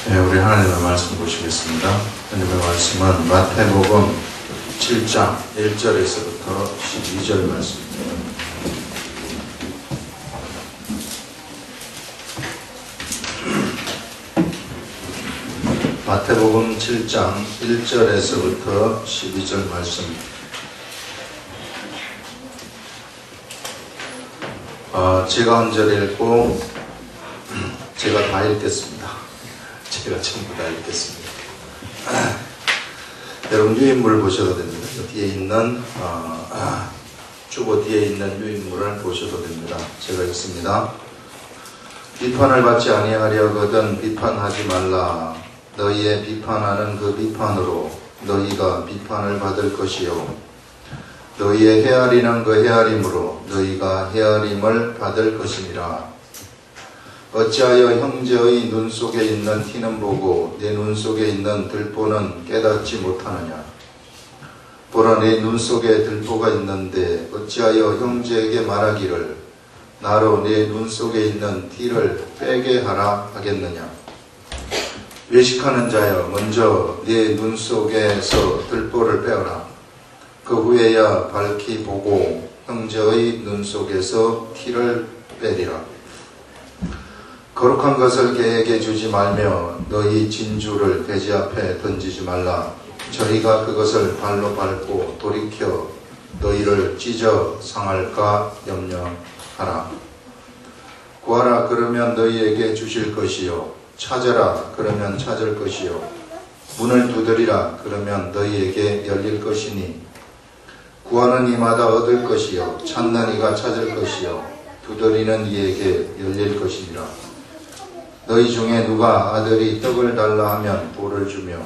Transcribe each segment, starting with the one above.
네, 우리 하나님의 말씀 보시겠습니다. 하나님의 말씀은 마태복음 7장 1절에서부터 12절 말씀입니다. 마태복음 7장 1절에서부터 12절 말씀. 제가 한 절 읽고 제가 다 읽겠습니다. 제가 전부 다 읽겠습니다. 여러분 유인물을 보셔도 됩니다. 뒤에 있는 주보 뒤에 있는 유인물을 보셔도 됩니다. 제가 읽습니다. 비판을 받지 아니하려거든 비판하지 말라. 너희의 비판하는 그 비판으로 너희가 비판을 받을 것이요 너희의 헤아리는 그 헤아림으로 너희가 헤아림을 받을 것이니라. 어찌하여 형제의 눈 속에 있는 티는 보고 내 눈 속에 있는 들보는 깨닫지 못하느냐. 보라, 내 눈 속에 들보가 있는데 어찌하여 형제에게 말하기를 나로 내 눈 속에 있는 티를 빼게 하라 하겠느냐. 외식하는 자여, 먼저 내 눈 속에서 들보를 빼어라. 그 후에야 밝히 보고 형제의 눈 속에서 티를 빼리라. 거룩한 것을 개에게 주지 말며 너희 진주를 돼지 앞에 던지지 말라. 저희가 그것을 발로 밟고 돌이켜 너희를 찢어 상할까 염려하라. 구하라, 그러면 너희에게 주실 것이요 찾아라, 그러면 찾을 것이요 문을 두드리라, 그러면 너희에게 열릴 것이니 구하는 이마다 얻을 것이요 찾는 이가 찾을 것이요 두드리는 이에게 열릴 것이니라. 너희 중에 누가 아들이 떡을 달라 하면 돌을 주며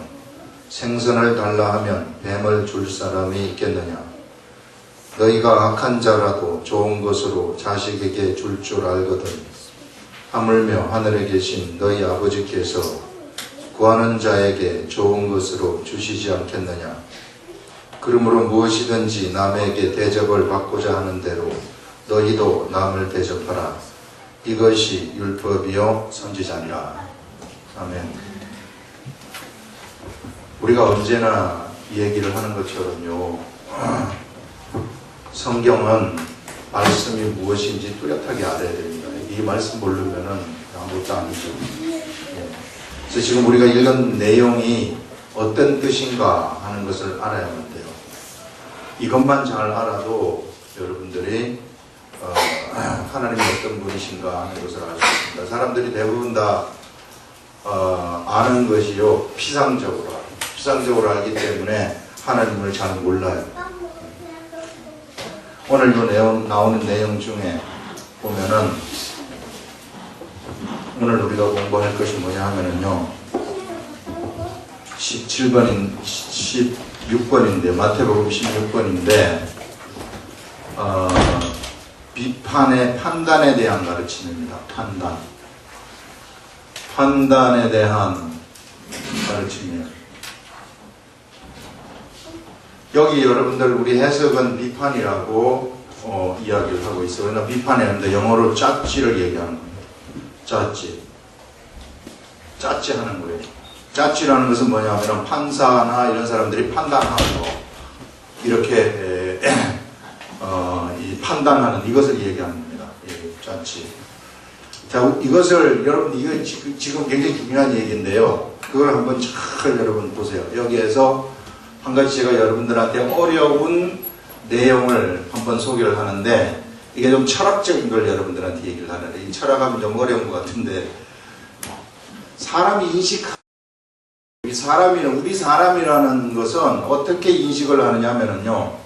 생선을 달라 하면 뱀을 줄 사람이 있겠느냐. 너희가 악한 자라도 좋은 것으로 자식에게 줄 줄 알거든 하물며 하늘에 계신 너희 아버지께서 구하는 자에게 좋은 것으로 주시지 않겠느냐. 그러므로 무엇이든지 남에게 대접을 받고자 하는 대로 너희도 남을 대접하라. 이것이 율법이요 선지자니라. 아멘. 우리가 언제나 이 얘기를 하는 것처럼요, 성경은 말씀이 무엇인지 뚜렷하게 알아야 됩니다. 이 말씀 모르면은 아무것도 아니죠. 그래서 지금 우리가 읽은 내용이 어떤 뜻인가 하는 것을 알아야만 돼요. 이것만 잘 알아도 여러분들이 하나님이 어떤 분이신가 하는 것을 알 수 있습니다. 사람들이 대부분 다 아는 것이요 피상적으로 알기 때문에 하나님을 잘 몰라요. 오늘 나오는 내용 중에 보면은 오늘 우리가 공부할 것이 뭐냐 하면은요 16번인데 마태복음 16번인데 비판의 판단에 대한 가르침입니다. 판단에 대한 가르침이에요. 여기 여러분들 우리 해석은 비판이라고 이야기를 하고 있어요. 그러나 비판이 아닌데 영어로 짰지를 얘기하는 거예요. 짰지 하는 거예요. 짰지라는 것은 뭐냐면 판사나 이런 사람들이 판단하는 거 이렇게 이 판단하는 이것을 얘기하는 겁니다. 짰지. 자, 이것을 여러분 이거 지금 굉장히 중요한 얘기인데요. 그걸 한번 잘 여러분 보세요. 여기에서 한 가지 제가 여러분들한테 어려운 내용을 한번 소개를 하는데 이게 좀 철학적인 걸 여러분들한테 얘기를 하는데 이 철학하면 좀 어려운 것 같은데 사람이 우리 사람이라는 것은 어떻게 인식을 하느냐 하면은요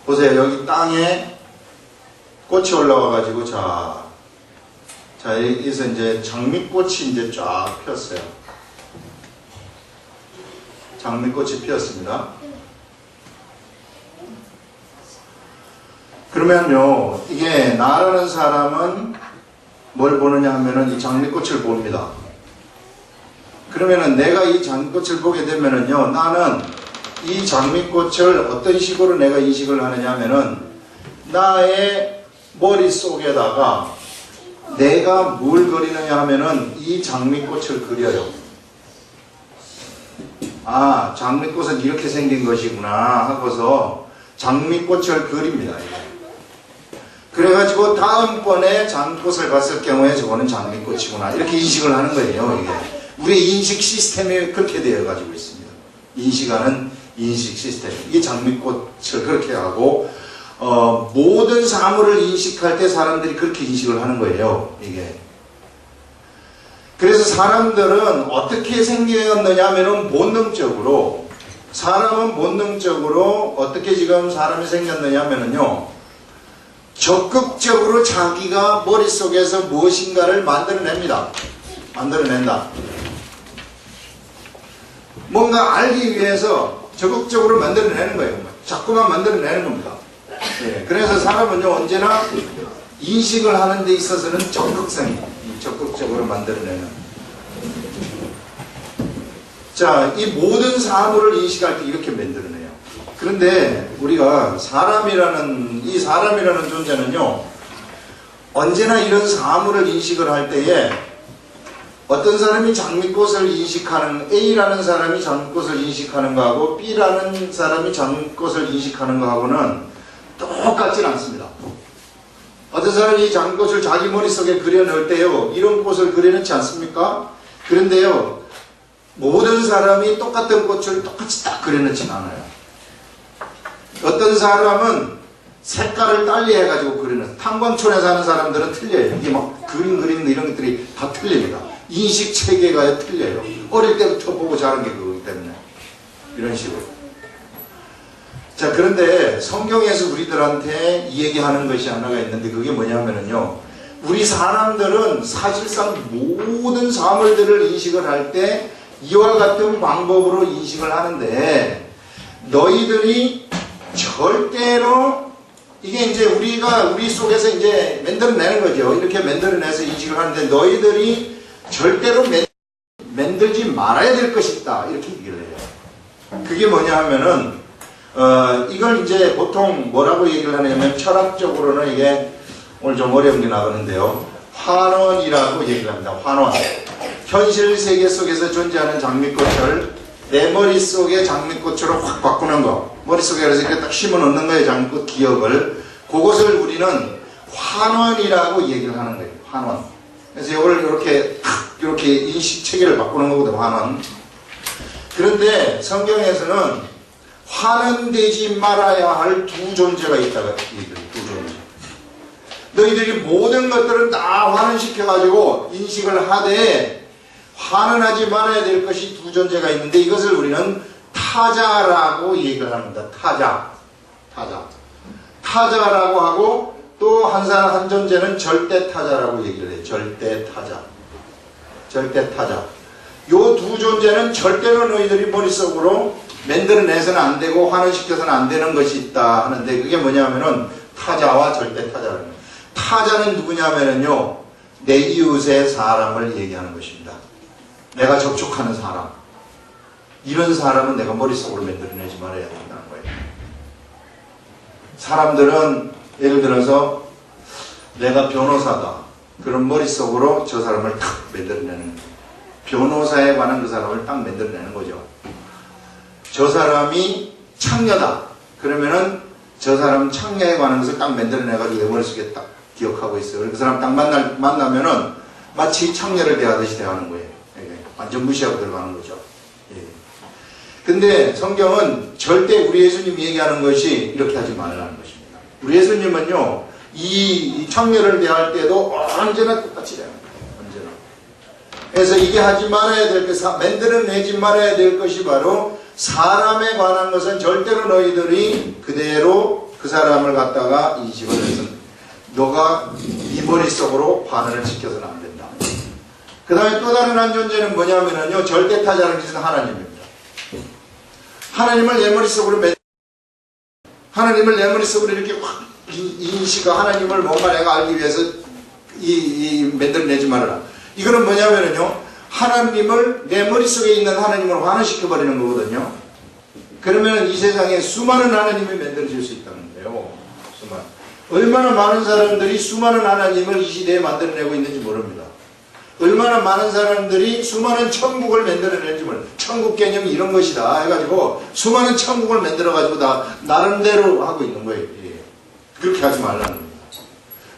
보세요. 여기 땅에 꽃이 올라와 가지고 자 여기서 이제 장미꽃이 이제 쫙 피었어요. 장미꽃이 피었습니다. 그러면요 이게 나라는 사람은 뭘 보느냐 하면은 이 장미꽃을 봅니다. 그러면은 내가 이 장미꽃을 보게 되면은요 나는 이 장미꽃을 어떤 식으로 내가 인식을 하느냐 하면은 나의 머릿속에다가 내가 뭘 그리느냐 하면은 이 장미꽃을 그려요. 아, 장미꽃은 이렇게 생긴 것이구나 하고서 장미꽃을 그립니다. 그래가지고 다음번에 장미꽃을 봤을 경우에 저거는 장미꽃이구나 이렇게 인식을 하는 거예요. 이게 우리의 인식 시스템이 그렇게 되어 가지고 있습니다. 인식하는 인식 시스템. 이게 장미꽃을 그렇게 하고 모든 사물을 인식할 때 사람들이 그렇게 인식을 하는 거예요. 이게. 그래서 사람들은 어떻게 생겼느냐 하면은 본능적으로, 사람은 본능적으로 어떻게 지금 사람이 생겼느냐 하면은요, 적극적으로 자기가 머릿속에서 무엇인가를 만들어냅니다. 만들어낸다. 뭔가 알기 위해서 적극적으로 만들어내는 거예요. 자꾸만 만들어내는 겁니다. 네, 그래서 사람은요, 언제나 인식을 하는 데 있어서는 적극적으로 만들어내는. 자, 이 모든 사물을 인식할 때 이렇게 만들어내요. 그런데 우리가 사람이라는 존재는요, 언제나 이런 사물을 인식을 할 때에 어떤 사람이 장미꽃을 인식하는, A라는 사람이 장미꽃을 인식하는 거하고 B라는 사람이 장미꽃을 인식하는 거하고는 똑같진 않습니다. 어떤 사람이 장미꽃을 자기 머릿속에 그려넣을 때요, 이런 꽃을 그려넣지 않습니까? 그런데요, 모든 사람이 똑같은 꽃을 똑같이 딱 그려넣진 않아요. 어떤 사람은 색깔을 달리 해가지고 그려넣어요. 탄광촌에 사는 사람들은 틀려요. 이게 막 그림 이런 것들이 다 틀립니다. 인식 체계가 틀려요. 어릴 때부터 보고 자란 게 그거기 때문에. 이런 식으로. 자, 그런데 성경에서 우리들한테 이 얘기하는 것이 하나가 있는데 그게 뭐냐면요, 우리 사람들은 사실상 모든 사물들을 인식을 할 때 이와 같은 방법으로 인식을 하는데, 너희들이 절대로, 이게 이제 우리 속에서 이제 만들어내는 거죠. 이렇게 만들어내서 인식을 하는데, 너희들이 절대로 만들지 말아야 될 것이 있다. 이렇게 얘기를 해요. 그게 뭐냐 하면은, 이걸 이제 보통 뭐라고 얘기를 하냐면, 철학적으로는 이게 오늘 좀 어려운 게 나오는데요, 환원이라고 얘기를 합니다. 환원. 현실 세계 속에서 존재하는 장미꽃을 내 머릿속에 장미꽃으로 확 바꾸는 거. 머릿속에 그래서 이렇게 딱 심어 놓는 거예요. 장미꽃 기억을. 그것을 우리는 환원이라고 얘기를 하는 거예요. 환원. 그래서 이걸 이렇게 인식 체계를 바꾸는 거거든요. 환원. 그런데 성경에서는 환원되지 말아야 할 두 존재가 있다고 얘기해요. 두 존재. 너희들이 모든 것들을 다 환원시켜가지고 인식을 하되 환원하지 말아야 될 것이 두 존재가 있는데, 이것을 우리는 타자라고 얘기를 합니다. 타자라고 하고, 또 한 존재는 절대타자라고 얘기를 해요. 절대타자. 요 두 존재는 절대로 너희들이 머릿속으로 만들어내서는 안 되고 환원시켜서는 안 되는 것이 있다 하는데, 그게 뭐냐면은 타자와 절대타자라는 거예요. 타자는 누구냐면은요, 내 이웃의 사람을 얘기하는 것입니다. 내가 접촉하는 사람. 이런 사람은 내가 머릿속으로 만들어내지 말아야 된다는 거예요. 사람들은 예를 들어서 내가 변호사다. 그럼 머릿속으로 저 사람을 탁 만들어내는 거예요. 변호사에 관한 그 사람을 딱 만들어내는 거죠. 저 사람이 창녀다. 그러면은 저 사람 창녀에 관한 것을 딱 만들어내가지고 내 머릿속에 딱 기억하고 있어요. 그 사람 딱 만나면은 마치 창녀를 대하듯이 대하는 거예요. 완전 무시하고 들어가는 거죠. 예. 근데 성경은 절대 우리 예수님이 얘기하는 것이 이렇게 하지 말라는 것입니다. 우리 예수님은요, 이 창녀를 대할 때도 언제나 똑같이 대하는 거예요. 언제나. 그래서 이게 하지 말아야 될 것, 만들어내지 말아야 될 것이 바로 사람에 관한 것은 절대로 너희들이 그대로 그 사람을 갖다가 인식을 해서 너가 네 머릿속으로 반응을 시켜서는 안 된다. 그 다음에 또 다른 한 존재는 뭐냐면요, 절대타자라는 것은 하나님입니다. 하나님을 내 머릿속으로 이렇게 확 인식하고 하나님을 뭔가 내가 알기 위해서 만들어내지 말아라. 이거는 뭐냐면요, 하나님을 내 머릿속에 있는 하나님을 환원시켜버리는 거거든요. 그러면 이 세상에 수많은 하나님이 만들어질 수 있다는 거예요. 수많은. 얼마나 많은 사람들이 수많은 하나님을 이 시대에 만들어내고 있는지 모릅니다. 얼마나 많은 사람들이 수많은 천국을 만들어내는지 모릅니다. 천국 개념이 이런 것이다 해가지고 수많은 천국을 만들어가지고 다 나름대로 하고 있는 거예요. 그렇게 하지 말라는 겁니다.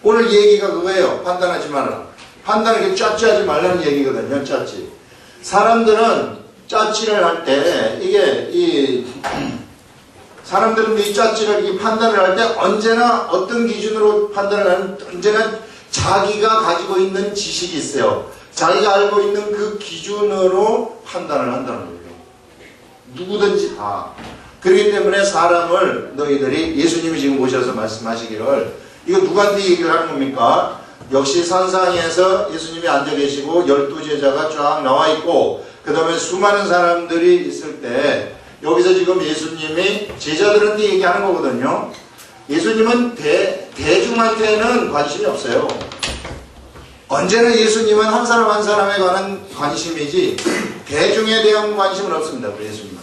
오늘 얘기가 그거예요. 판단하지 말라. 판단을 짜치하지 말라는 얘기거든요. 짜치. 사람들은 짜치를 할 때 이게 사람들은 이 짜치를 이 판단을 할 때 언제나 어떤 기준으로 판단을 하는 언제나 자기가 가지고 있는 지식이 있어요. 자기가 알고 있는 그 기준으로 판단을 한다는 거예요. 누구든지 다. 그렇기 때문에 사람을 너희들이 예수님이 지금 오셔서 말씀하시기를 이거 누구한테 얘기를 하는 겁니까? 역시 산상에서 예수님이 앉아 계시고 12제자가 쫙 나와 있고 그 다음에 수많은 사람들이 있을 때 여기서 지금 예수님이 제자들한테 얘기하는 거거든요. 예수님은 대중한테는 관심이 없어요. 언제나 예수님은 한 사람 한 사람에 관한 관심이지 대중에 대한 관심은 없습니다. 우리 예수님은.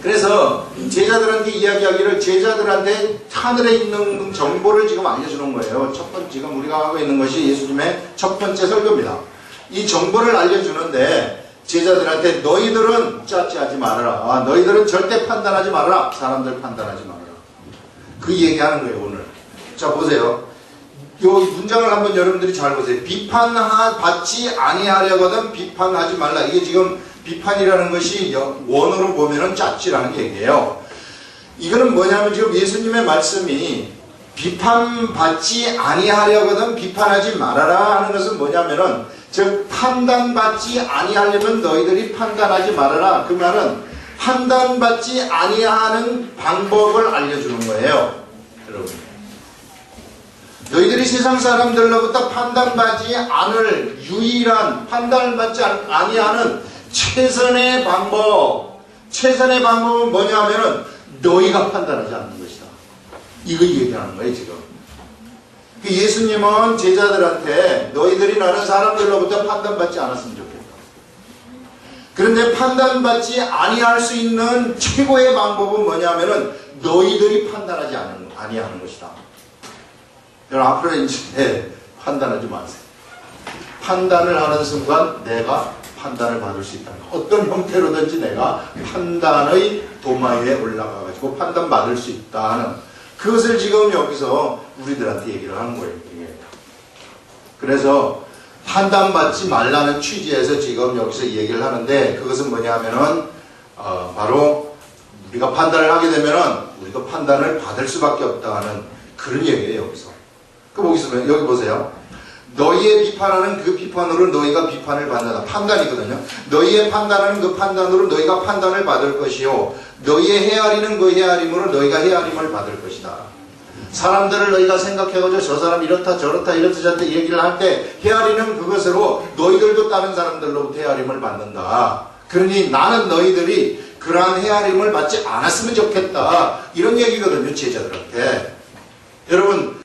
그래서 제자들한테 이야기하기를 제자들한테 하늘에 있는 정보를 지금 알려주는 거예요. 첫 번째 지금 우리가 하고 있는 것이 예수님의 첫 번째 설교입니다. 이 정보를 알려주는데 제자들한테 너희들은 짜치하지 말아라. 너희들은 절대 판단하지 말아라. 사람들 판단하지 말아라. 그 얘기하는 거예요 오늘. 자 보세요. 이 문장을 한번 여러분들이 잘 보세요. 비판받지 아니하려거든 비판하지 말라. 이게 지금 비판이라는 것이 원어로 보면은 짜치라는 얘기예요. 이거는 뭐냐면 지금 예수님의 말씀이 비판받지 아니하려거든 비판하지 말아라 하는 것은 뭐냐면은 즉 판단받지 아니하려면 너희들이 판단하지 말아라. 그 말은 판단받지 아니하는 방법을 알려주는 거예요. 여러분 너희들이 세상 사람들로부터 판단받지 않을 유일한 판단을 받지 아니하는 최선의 방법은 뭐냐 하면은 너희가 판단하지 않는 것이다. 이거 얘기하는 거예요 지금. 예수님은 제자들한테 너희들이 나는 사람들로부터 판단받지 않았으면 좋겠다. 그런데 판단받지 아니할 수 있는 최고의 방법은 뭐냐면은 너희들이 판단하지 아니하는 것이다. 여러분 앞으로 이제 판단하지 마세요. 판단을 하는 순간 내가 판단을 받을 수 있다. 어떤 형태로든지 내가 판단의 도마에 올라가가지고 판단받을 수 있다 하는 그것을 지금 여기서 우리들한테 얘기를 하는 거예요. 그래서 판단받지 말라는 취지에서 지금 여기서 얘기를 하는데 그것은 뭐냐면은 바로 우리가 판단을 하게 되면은 우리가 판단을 받을 수밖에 없다 하는 그런 얘기예요. 여기서. 여기 보세요. 너희의 비판하는 그 비판으로 너희가 비판을 받는다. 판단이거든요. 너희의 판단하는 그 판단으로 너희가 판단을 받을 것이요. 너희의 헤아리는 그 헤아림으로 너희가 헤아림을 받을 것이다. 사람들을 너희가 생각해가지고 저 사람 이렇다 저렇다 저렇다 얘기를 할 때 헤아리는 그것으로 너희들도 다른 사람들로부터 헤아림을 받는다. 그러니 나는 너희들이 그러한 헤아림을 받지 않았으면 좋겠다. 이런 얘기거든요. 제자들한테. 여러분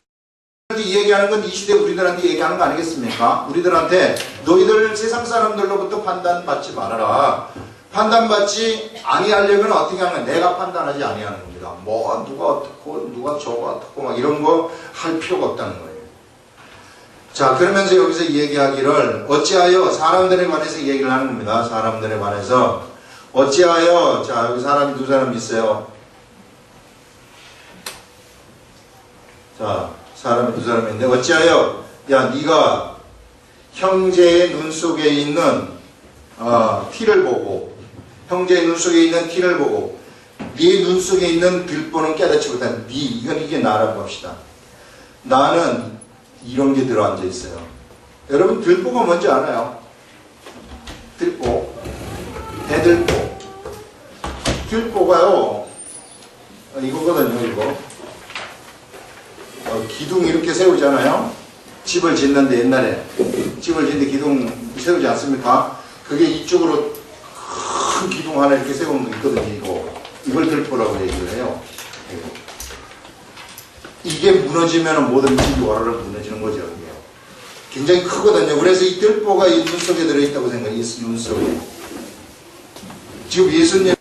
이 얘기하는 건 이 시대 우리들한테 얘기하는 거 아니겠습니까? 우리들한테 너희들 세상 사람들로부터 판단받지 말아라. 판단받지 아니하려면 어떻게 하는 거야? 내가 판단하지 아니하는 겁니다. 뭐 누가 어떻고 누가 저거 어떻고 막 이런 거 할 필요가 없다는 거예요. 자 그러면서 여기서 얘기하기를 어찌하여 사람들에 관해서 얘기를 하는 겁니다. 사람들에 관해서 어찌하여 자 여기 사람이 두 사람 있어요. 자 사람이 두 사람이 있는데 어찌하여 야 네가 형제의 눈 속에 있는 티를 보고 형제의 눈 속에 있는 티를 보고 네 눈 속에 있는 들보는 깨닫지 못한 이게 나라고 합시다. 나는 이런 게 들어앉아 있어요. 여러분 들보가 뭔지 알아요? 들보 대들보 들보가요 이거거든요. 이거 기둥 이렇게 세우잖아요. 집을 짓는데 옛날에 집을 짓는데 기둥 세우지 않습니까? 그게 이쪽으로 큰 기둥 하나 이렇게 세우는 거 있거든요. 이걸 들보라고 얘기를 해요. 이게 무너지면 뭐든지 와르르 무너지는 거죠. 이게. 굉장히 크거든요. 그래서 이 들보가 이 눈 속에 들어있다고 생각해요. 눈 속에. 지금 예수님의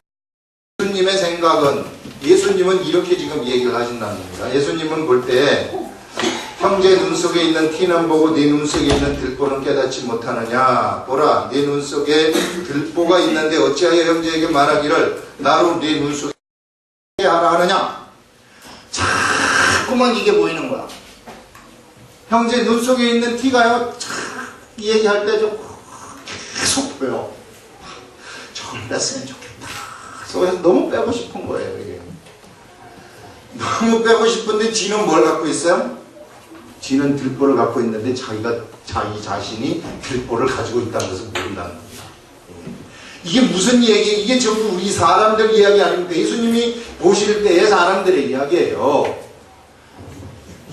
생각 생각은 예수님은 이렇게 지금 얘기를 하신다는 겁니다. 예수님은 볼 때 형제 눈 속에 있는 티는 보고 네 눈 속에 있는 들보는 깨닫지 못하느냐. 보라, 네 눈 속에 들보가 있는데 어찌하여 형제에게 말하기를 나로 네 눈 속에 하라 하느냐. 자꾸만 이게 보이는 거야. 형제 눈 속에 있는 티가요, 이 얘기할 때 좀 계속 보여. 좀 뺐으면 좋겠다. 그래서 너무 빼고 싶은 거예요, 이게. 너무 빼고 싶은데 지는 뭘 갖고 있어요? 지는 들보를 갖고 있는데 자기 자신이 들보를 가지고 있다는 것을 모른다는 겁니다. 이게 무슨 얘기? 이게 전부 우리 사람들 이야기 아닙니까? 예수님이 보실 때의 사람들의 이야기예요.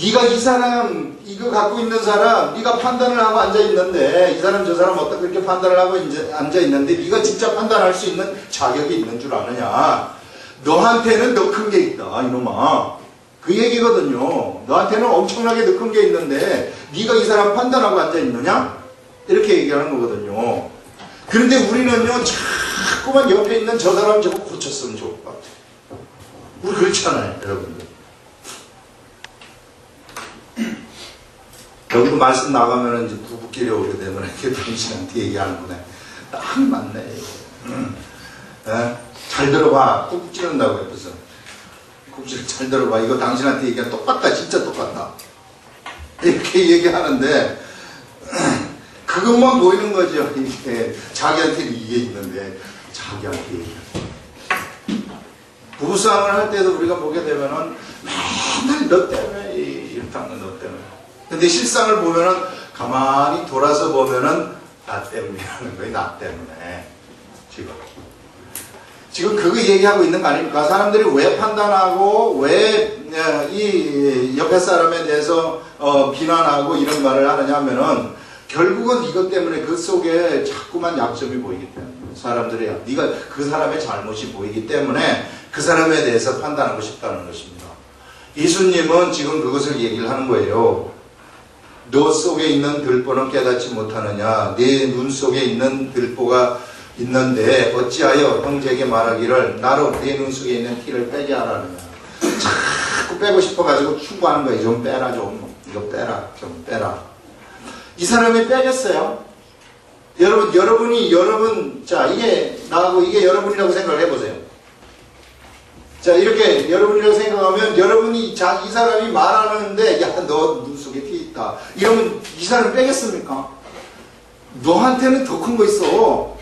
네가 이 사람 이거 갖고 있는 사람 네가 판단을 하고 앉아 있는데 이 사람 저 사람 어떻게 그렇게 판단을 하고 앉아 있는데 네가 진짜 판단할 수 있는 자격이 있는 줄 아느냐? 너한테는 더 큰 게 있다, 이놈아. 그 얘기거든요. 너한테는 엄청나게 더 큰 게 있는데 네가 이 사람 판단하고 앉아 있느냐? 이렇게 얘기하는 거거든요. 그런데 우리는요, 자꾸만 옆에 있는 저 사람 저거 고쳤으면 좋을 것 같아요. 우리 그렇잖아요, 여러분들. 여기도 말씀 나가면은 이제 부부끼리 오게 되면 이렇게 당신한테 얘기하는 거네. 딱 맞네. 잘 들어봐. 꾹 찌른다고 옆에서. 꾹 찌르, 잘 들어봐. 이거 당신한테 얘기하면 똑같다. 진짜 똑같다. 이렇게 얘기하는데, 그것만 보이는 거죠. 이게 자기한테는 이게 있는데, 자기한테 얘기하는. 부부싸움을 할 때도 우리가 보게 되면은, 맨날 너 때문에, 이렇게 하는 너 때문에. 근데 실상을 보면은 가만히 돌아서 보면은 나 때문이라는 거예요. 나 때문에. 지금 그거 얘기하고 있는 거 아닙니까? 사람들이 왜 판단하고 왜 이 옆에 사람에 대해서 비난하고 이런 말을 하느냐 하면은 결국은 이것 때문에 그 속에 자꾸만 약점이 보이기 때문에 사람들이 네가 그 사람의 잘못이 보이기 때문에 그 사람에 대해서 판단하고 싶다는 것입니다. 예수님은 지금 그것을 얘기를 하는 거예요. 너 속에 있는 들보는 깨닫지 못하느냐. 네 눈 속에 있는 들보가 있는데 어찌하여 형제에게 말하기를 나로 네 눈 속에 있는 티를 빼게 하라느냐. 자꾸 빼고 싶어가지고 충고하는 거예요. 좀 빼라 좀. 이거 빼라. 좀 빼라. 이 사람이 빼겠어요? 여러분 자 이게 나하고 이게 여러분이라고 생각을 해보세요. 자 이렇게 여러분이라고 생각하면 여러분이 이 사람이 말하는데 야 너 눈 속에 티 있다 이러면 이 사람 빼겠습니까? 너한테는 더 큰 거 있어.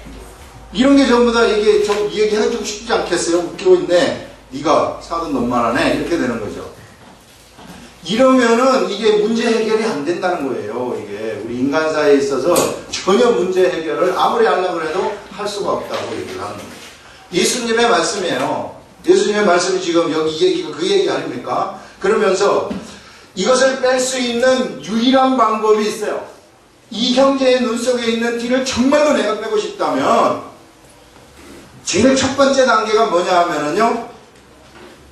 이런 게 전부 다 이게 좀 얘기해주고 싶지 않겠어요? 웃기고 있네. 네가 사돈 놈만하네. 이렇게 되는 거죠. 이러면은 이게 문제 해결이 안 된다는 거예요. 이게 우리 인간사에 있어서 전혀 문제 해결을 아무리 하려고 해도 할 수가 없다고 얘기를 하는 거예요. 예수님의 말씀이에요. 예수님의 말씀이 지금 여기 이 얘기가 그 얘기 아닙니까? 그러면서 이것을 뺄 수 있는 유일한 방법이 있어요. 이 형제의 눈 속에 있는 티를 정말로 내가 빼고 싶다면 제일 첫 번째 단계가 뭐냐 하면은요,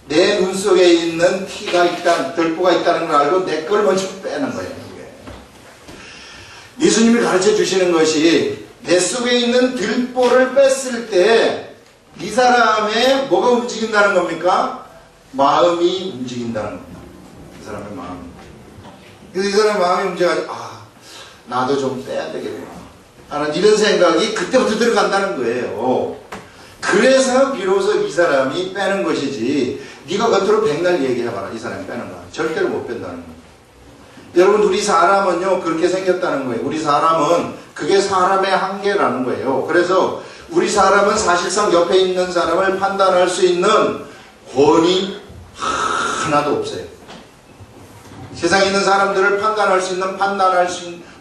내 눈 속에 있는 티가 있다, 들보가 있다는 걸 알고 내 걸 먼저 빼는 거예요. 이게. 예수님이 가르쳐 주시는 것이 내 속에 있는 들보를 뺐을 때 이 사람의 뭐가 움직인다는 겁니까? 마음이 움직인다는 겁니다. 이 사람의 마음. 그래서 이 사람의 마음이 움직여가지고 나도 좀 빼야 되겠구나 하는 이런 생각이 그때부터 들어간다는 거예요. 그래서 비로소 이 사람이 빼는 것이지 네가 겉으로 백날 얘기해봐라 이 사람이 빼는 거야. 절대로 못 뺀다는 거예요. 여러분 우리 사람은요 그렇게 생겼다는 거예요. 우리 사람은 그게 사람의 한계라는 거예요. 그래서 우리 사람은 사실상 옆에 있는 사람을 판단할 수 있는 권위 하나도 없어요. 세상에 있는 사람들을 판단할 수 있는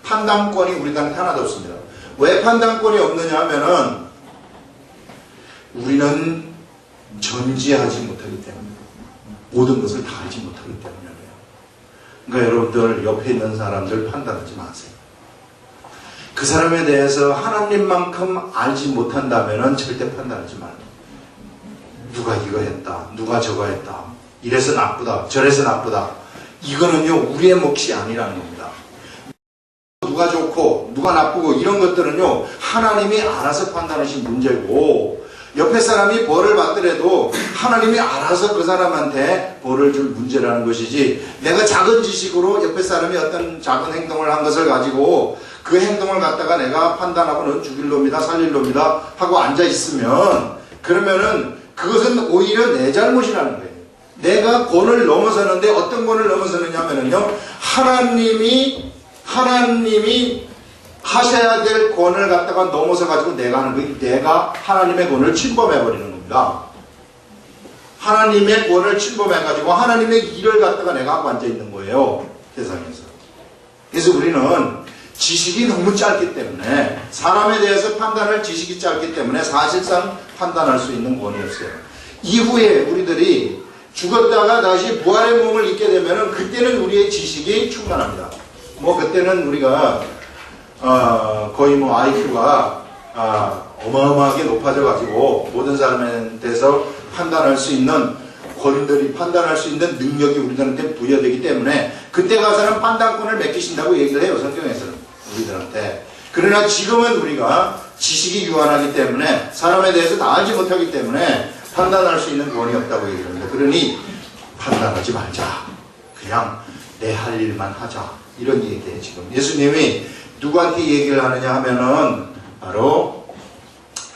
판단권이 우리한테 하나도 없습니다. 왜 판단권이 없느냐 하면은 우리는 전지하지 못하기 때문에 모든 것을 다 알지 못하기 때문이에요. 그러니까 여러분들 옆에 있는 사람들 판단하지 마세요. 그 사람에 대해서 하나님만큼 알지 못한다면 절대 판단하지 말아요. 누가 이거 했다. 누가 저거 했다. 이래서 나쁘다. 저래서 나쁘다. 이거는요 우리의 몫이 아니라는 겁니다. 누가 좋고 누가 나쁘고 이런 것들은요 하나님이 알아서 판단하신 문제고 옆에 사람이 벌을 받더라도 하나님이 알아서 그 사람한테 벌을 줄 문제라는 것이지, 내가 작은 지식으로 옆에 사람이 어떤 작은 행동을 한 것을 가지고 그 행동을 갖다가 내가 판단하고 넌 죽일 놈이다 살릴 놈이다 하고 앉아있으면, 그러면은 그것은 오히려 내 잘못이라는 거예요. 내가 권을 넘어서는데, 어떤 권을 넘어서느냐 하면은요, 하나님이 하셔야 될 권을 갖다가 넘어서 가지고 내가 하는 거예요. 내가 하나님의 권을 침범해 버리는 겁니다. 하나님의 권을 침범해 가지고 하나님의 일을 갖다가 내가 하고 앉아 있는 거예요, 세상에서. 그래서 우리는 지식이 너무 짧기 때문에, 사람에 대해서 판단할 지식이 짧기 때문에 사실상 판단할 수 있는 권이 없어요. 이후에 우리들이 죽었다가 다시 부활의 몸을 입게 되면은 그때는 우리의 지식이 충만합니다. 그때는 우리가 거의 IQ가 어마어마하게 높아져 가지고 모든 사람에 대해서 판단할 수 있는 권들이, 판단할 수 있는 능력이 우리들한테 부여되기 때문에 그때 가서는 판단권을 맡기신다고 얘기를 해요, 성경에서는 우리들한테. 그러나 지금은 우리가 지식이 유한하기 때문에, 사람에 대해서 다 알지 못하기 때문에 판단할 수 있는 권이 없다고 얘기합니다. 그러니 판단하지 말자, 그냥 내 할 일만 하자, 이런 얘기예요. 지금 예수님이 누구한테 얘기를 하느냐 하면은 바로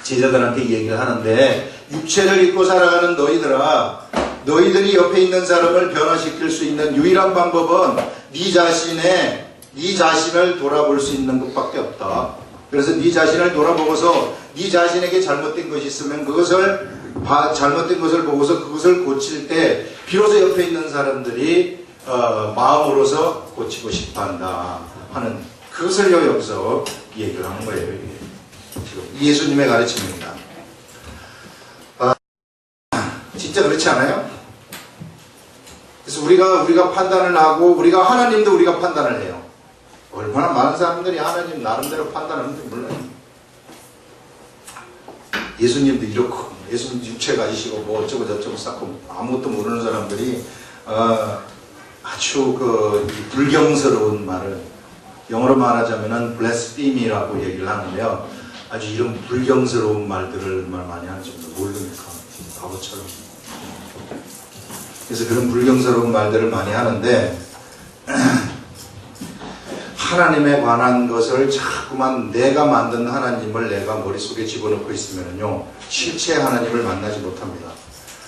제자들한테 얘기를 하는데, 육체를 입고 살아가는 너희들아, 너희들이 옆에 있는 사람을 변화시킬 수 있는 유일한 방법은 네 자신을 돌아볼 수 있는 것밖에 없다. 그래서 네 자신을 돌아보고서 네 자신에게 잘못된 것이 있으면 잘못된 것을 보고서 그것을 고칠 때 비로소 옆에 있는 사람들이 마음으로서 고치고 싶어한다 하는, 그것을 여기서 얘기를 하는 거예요. 지금 예수님의 가르침입니다. 진짜 그렇지 않아요? 그래서 우리가 판단을 하고, 하나님도 우리가 판단을 해요. 얼마나 많은 사람들이 하나님 나름대로 판단하는지 몰라요. 예수님도 이렇고, 예수님 육체 가지시고 어쩌고 저쩌고 쌓고 아무것도 모르는 사람들이 아주 불경스러운 말을, 영어로 말하자면은 blasphemy라고 얘기를 하는데요, 아주 이런 불경스러운 말들을 많이 하는지 모르니까 바보처럼. 그래서 그런 불경스러운 말들을 많이 하는데, 하나님에 관한 것을 자꾸만 내가 만든 하나님을 내가 머릿속에 집어넣고 있으면요, 실체 하나님을 만나지 못합니다.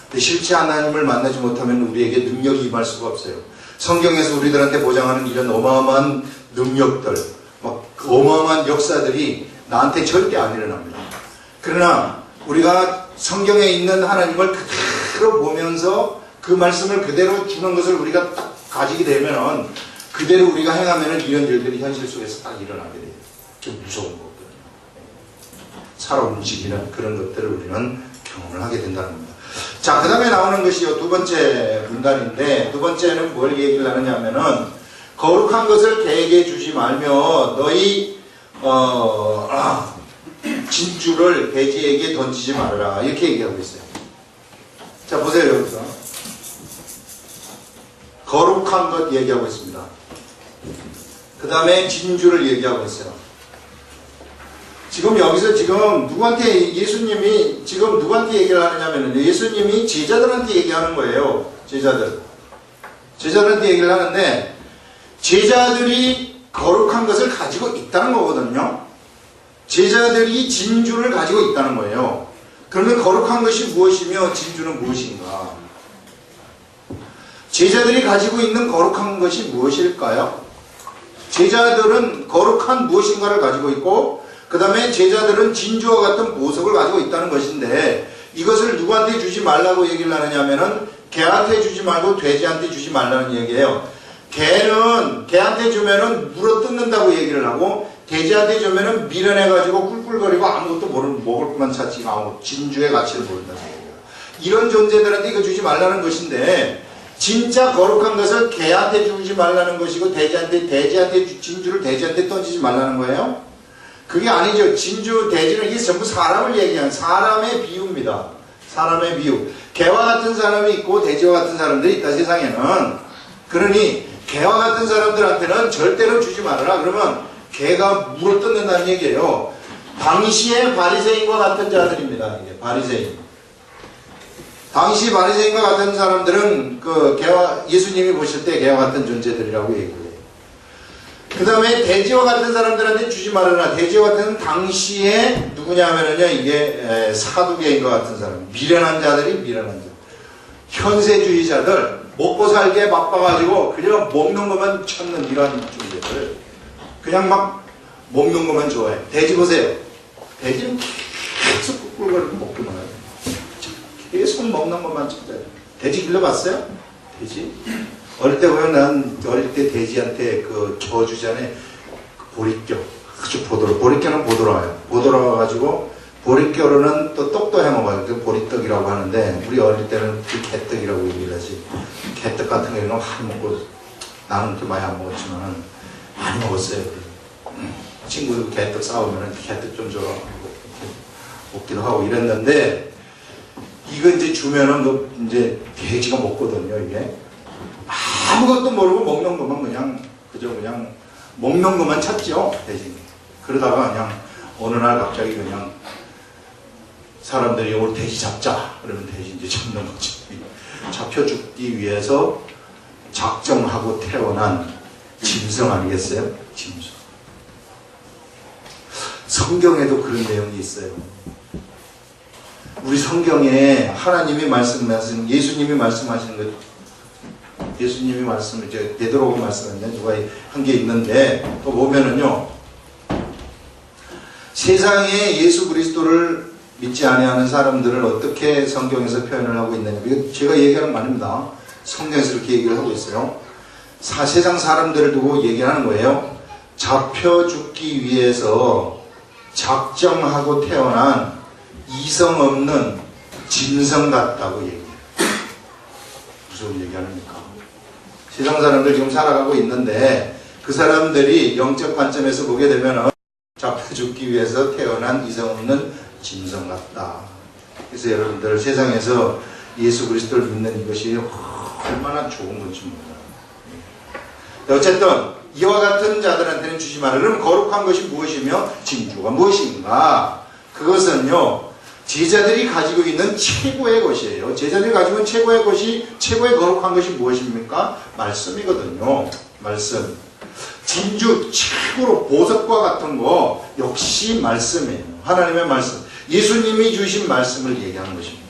근데 실체 하나님을 만나지 못하면 우리에게 능력이 임할 수가 없어요. 성경에서 우리들한테 보장하는 이런 어마어마한 능력들, 어마어마한 역사들이 나한테 절대 안 일어납니다. 그러나 우리가 성경에 있는 하나님을 그대로 보면서 그 말씀을 그대로 주는 것을 우리가 딱 가지게 되면, 그대로 우리가 행하면 이런 일들이 현실 속에서 딱 일어나게 돼요. 좀 무서운 거거든요. 살아 움직이는 그런 것들을 우리는 경험을 하게 된다는 겁니다. 자, 그 다음에 나오는 것이요, 두 번째 문단인데, 두 번째는 뭘 얘기를 하느냐 하면은, 거룩한 것을 개에게 주지 말며 너희 진주를 돼지에게 던지지 말아라, 이렇게 얘기하고 있어요. 자, 보세요. 여기서 거룩한 것 얘기하고 있습니다. 그 다음에 진주를 얘기하고 있어요. 지금 여기서 누구한테, 예수님이 지금 누구한테 얘기를 하느냐면, 예수님이 제자들한테 얘기하는 거예요. 제자들한테 얘기를 하는데, 제자들이 거룩한 것을 가지고 있다는 거거든요. 제자들이 진주를 가지고 있다는 거예요. 그러면 거룩한 것이 무엇이며 진주는 무엇인가? 제자들이 가지고 있는 거룩한 것이 무엇일까요? 제자들은 거룩한 무엇인가를 가지고 있고, 그 다음에 제자들은 진주와 같은 보석을 가지고 있다는 것인데, 이것을 누구한테 주지 말라고 얘기를 하느냐면은 개한테 주지 말고 돼지한테 주지 말라는 얘기예요. 개한테 주면은 물어뜯는다고 얘기를 하고, 돼지한테 주면은 미련해가지고 꿀꿀거리고 아무것도 먹을 것만 찾지, 진주의 가치를 모른다는 얘기예요. 이런 존재들한테 이거 주지 말라는 것인데, 진짜 거룩한 것을 개한테 주지 말라는 것이고, 진주를 돼지한테 던지지 말라는 거예요? 그게 아니죠. 진주, 돼지는 이게 전부 사람을 얘기하는 사람의 비유입니다. 사람의 비유. 개와 같은 사람이 있고 돼지와 같은 사람들이 있다, 세상에는. 그러니 개와 같은 사람들한테는 절대로 주지 말아라. 그러면 개가 물어뜯는다는 얘기예요. 당시의 바리새인과 같은 자들입니다. 이게 바리새인. 당시 바리새인과 같은 사람들은 예수님이 보실 때 개와 같은 존재들이라고 얘기해요. 그 다음에 돼지와 같은 사람들한테 주지 말아라. 돼지와 같은 당시에 누구냐면요, 이게 사두개인과 같은 사람, 미련한 자들이 미련한 자, 현세주의자들, 먹고 살기에 바빠가지고 그냥 먹는 것만 찾는 이런 존재들, 그냥 막 먹는 것만 좋아해. 돼지 보세요. 돼지는 계속 꿀꿀거리고 먹고 나요. 계속 먹는 것만 찾아요. 돼지 길러봤어요? 돼지? 어릴 때 보면 난 어릴 때 돼지한테 그 저주잖아요. 보릿겨. 아주 보드러. 보릿겨는 보드러워요. 보드러워가지고 보릿겨로는 또 떡도 해먹어요. 그 보리떡이라고 하는데 우리 어릴 때는 그 개떡이라고 얘기를 하지. 개떡 같은 경우는 많이 먹고 나는 그렇게 많이 안 먹었지만 많이 먹었어요. 친구들 개떡 싸우면 개떡 좀 줘. 먹기도 하고 이랬는데 이거 이제 주면은 이제 돼지가 먹거든요, 이게. 아무것도 모르고 먹는 것만 그냥 먹는 것만 찾죠, 돼지. 그러다가 그냥 어느 날 갑자기 그냥 사람들이 오늘 돼지 잡자. 그러면 돼지 이제 잡는 거지. 잡혀 죽기 위해서 작정하고 태어난 짐승 아니겠어요? 짐승. 성경에도 그런 내용이 있어요. 우리 성경에 하나님이 말씀하신, 예수님이 말씀하시는 것, 예수님이 말씀을, 이제 베드로가 말씀하는 누가 한 게 있는데, 또 보면은요, 세상에 예수 그리스도를 믿지 아니하는 사람들을 어떻게 성경에서 표현을 하고 있느냐. 이거 제가 얘기하는 거 아닙니다. 성경에서 이렇게 얘기를 하고 있어요. 세상 사람들을 두고 얘기하는 거예요. 잡혀 죽기 위해서 작정하고 태어난 이성 없는 짐승 같다고 얘기해요. 무슨 얘기하십니까? 세상 사람들 지금 살아가고 있는데 그 사람들이 영적 관점에서 보게 되면 잡혀 죽기 위해서 태어난 이성 없는 짐승 같다. 그래서 여러분들 세상에서 예수 그리스도를 믿는 이것이 얼마나 좋은 건지 몰라요. 어쨌든 이와 같은 자들한테는 주지 말아라. 그럼 거룩한 것이 무엇이며 진주가 무엇인가? 그것은요, 제자들이 가지고 있는 최고의 것이에요. 제자들이 가지고 있는 최고의 것이, 최고의 거룩한 것이 무엇입니까? 말씀이거든요. 말씀. 진주, 최고로 보석과 같은 거 역시 말씀이에요. 하나님의 말씀. 예수님이 주신 말씀을 얘기하는 것입니다.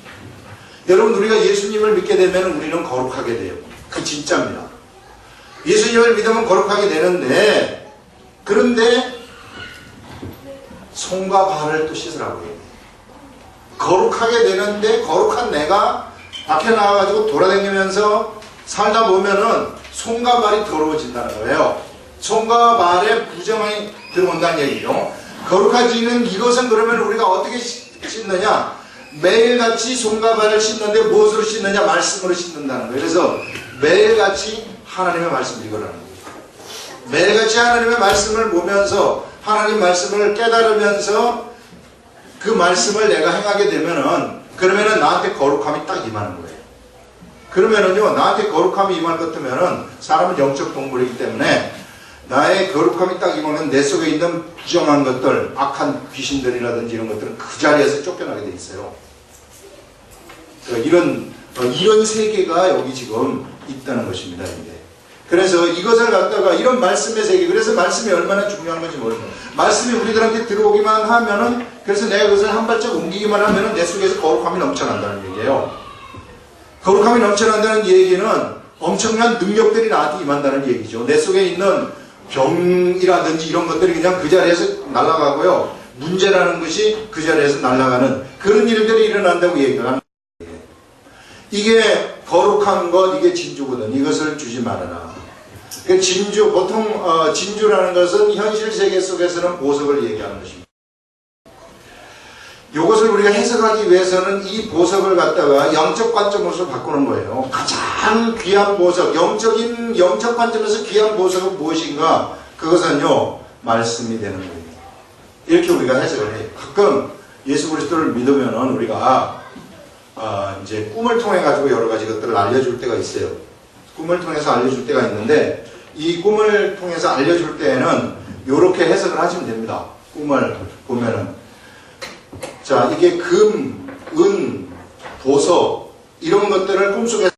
여러분, 우리가 예수님을 믿게 되면 우리는 거룩하게 돼요. 그 진짜입니다. 예수님을 믿으면 거룩하게 되는데, 그런데 손과 발을 또 씻으라고 해요. 거룩하게 되는데 거룩한 내가 밖에 나와가지고 돌아다니면서 살다 보면은 손과 발이 더러워진다는 거예요. 손과 발에 부정이 들어온다는 얘기죠. 거룩해지는 이것은 그러면 우리가 어떻게 씻느냐? 매일같이 손과 발을 씻는데 무엇으로 씻느냐? 말씀으로 씻는다는 거예요. 그래서 매일같이 하나님의 말씀을 읽으라는 거예요. 매일같이 하나님의 말씀을 보면서 하나님 말씀을 깨달으면서 그 말씀을 내가 행하게 되면은, 그러면은 나한테 거룩함이 딱 임하는 거예요. 그러면은요, 나한테 거룩함이 임할 것 같으면은, 사람은 영적 동물이기 때문에, 나의 거룩함이 딱 임하면 내 속에 있는 부정한 것들, 악한 귀신들이라든지 이런 것들은 그 자리에서 쫓겨나게 돼 있어요. 그러니까 이런 세계가 여기 지금 있다는 것입니다, 이게. 그래서 이것을 갖다가 이런 말씀의 세계, 그래서 말씀이 얼마나 중요한 건지 모릅니다. 말씀이 우리들한테 들어오기만 하면은, 그래서 내가 그것을 한 발짝 옮기기만 하면은 내 속에서 거룩함이 넘쳐난다는 얘기예요. 거룩함이 넘쳐난다는 얘기는 엄청난 능력들이 나한테 임한다는 얘기죠. 내 속에 있는 병이라든지 이런 것들이 그냥 그 자리에서 날아가고요. 문제라는 것이 그 자리에서 날아가는 그런 일들이 일어난다고 얘기를 합니다. 이게 거룩한 것, 이게 진주거든. 이것을 주지 말아라. 진주, 보통 진주라는 것은 현실 세계 속에서는 보석을 얘기하는 것입니다. 이것을 우리가 해석하기 위해서는 이 보석을 갖다가 영적 관점으로 바꾸는 거예요. 가장 귀한 보석, 영적 관점에서 귀한 보석은 무엇인가? 그것은요, 말씀이 되는 거예요. 이렇게 우리가 해석을 해요. 가끔 예수 그리스도를 믿으면 우리가 이제 꿈을 통해 가지고 여러 가지 것들을 알려줄 때가 있어요. 꿈을 통해서 알려줄 때가 있는데, 이 꿈을 통해서 알려줄 때에는 이렇게 해석을 하시면 됩니다. 꿈을 보면은 자, 이게 금, 은, 보석 이런 것들을 꿈속에서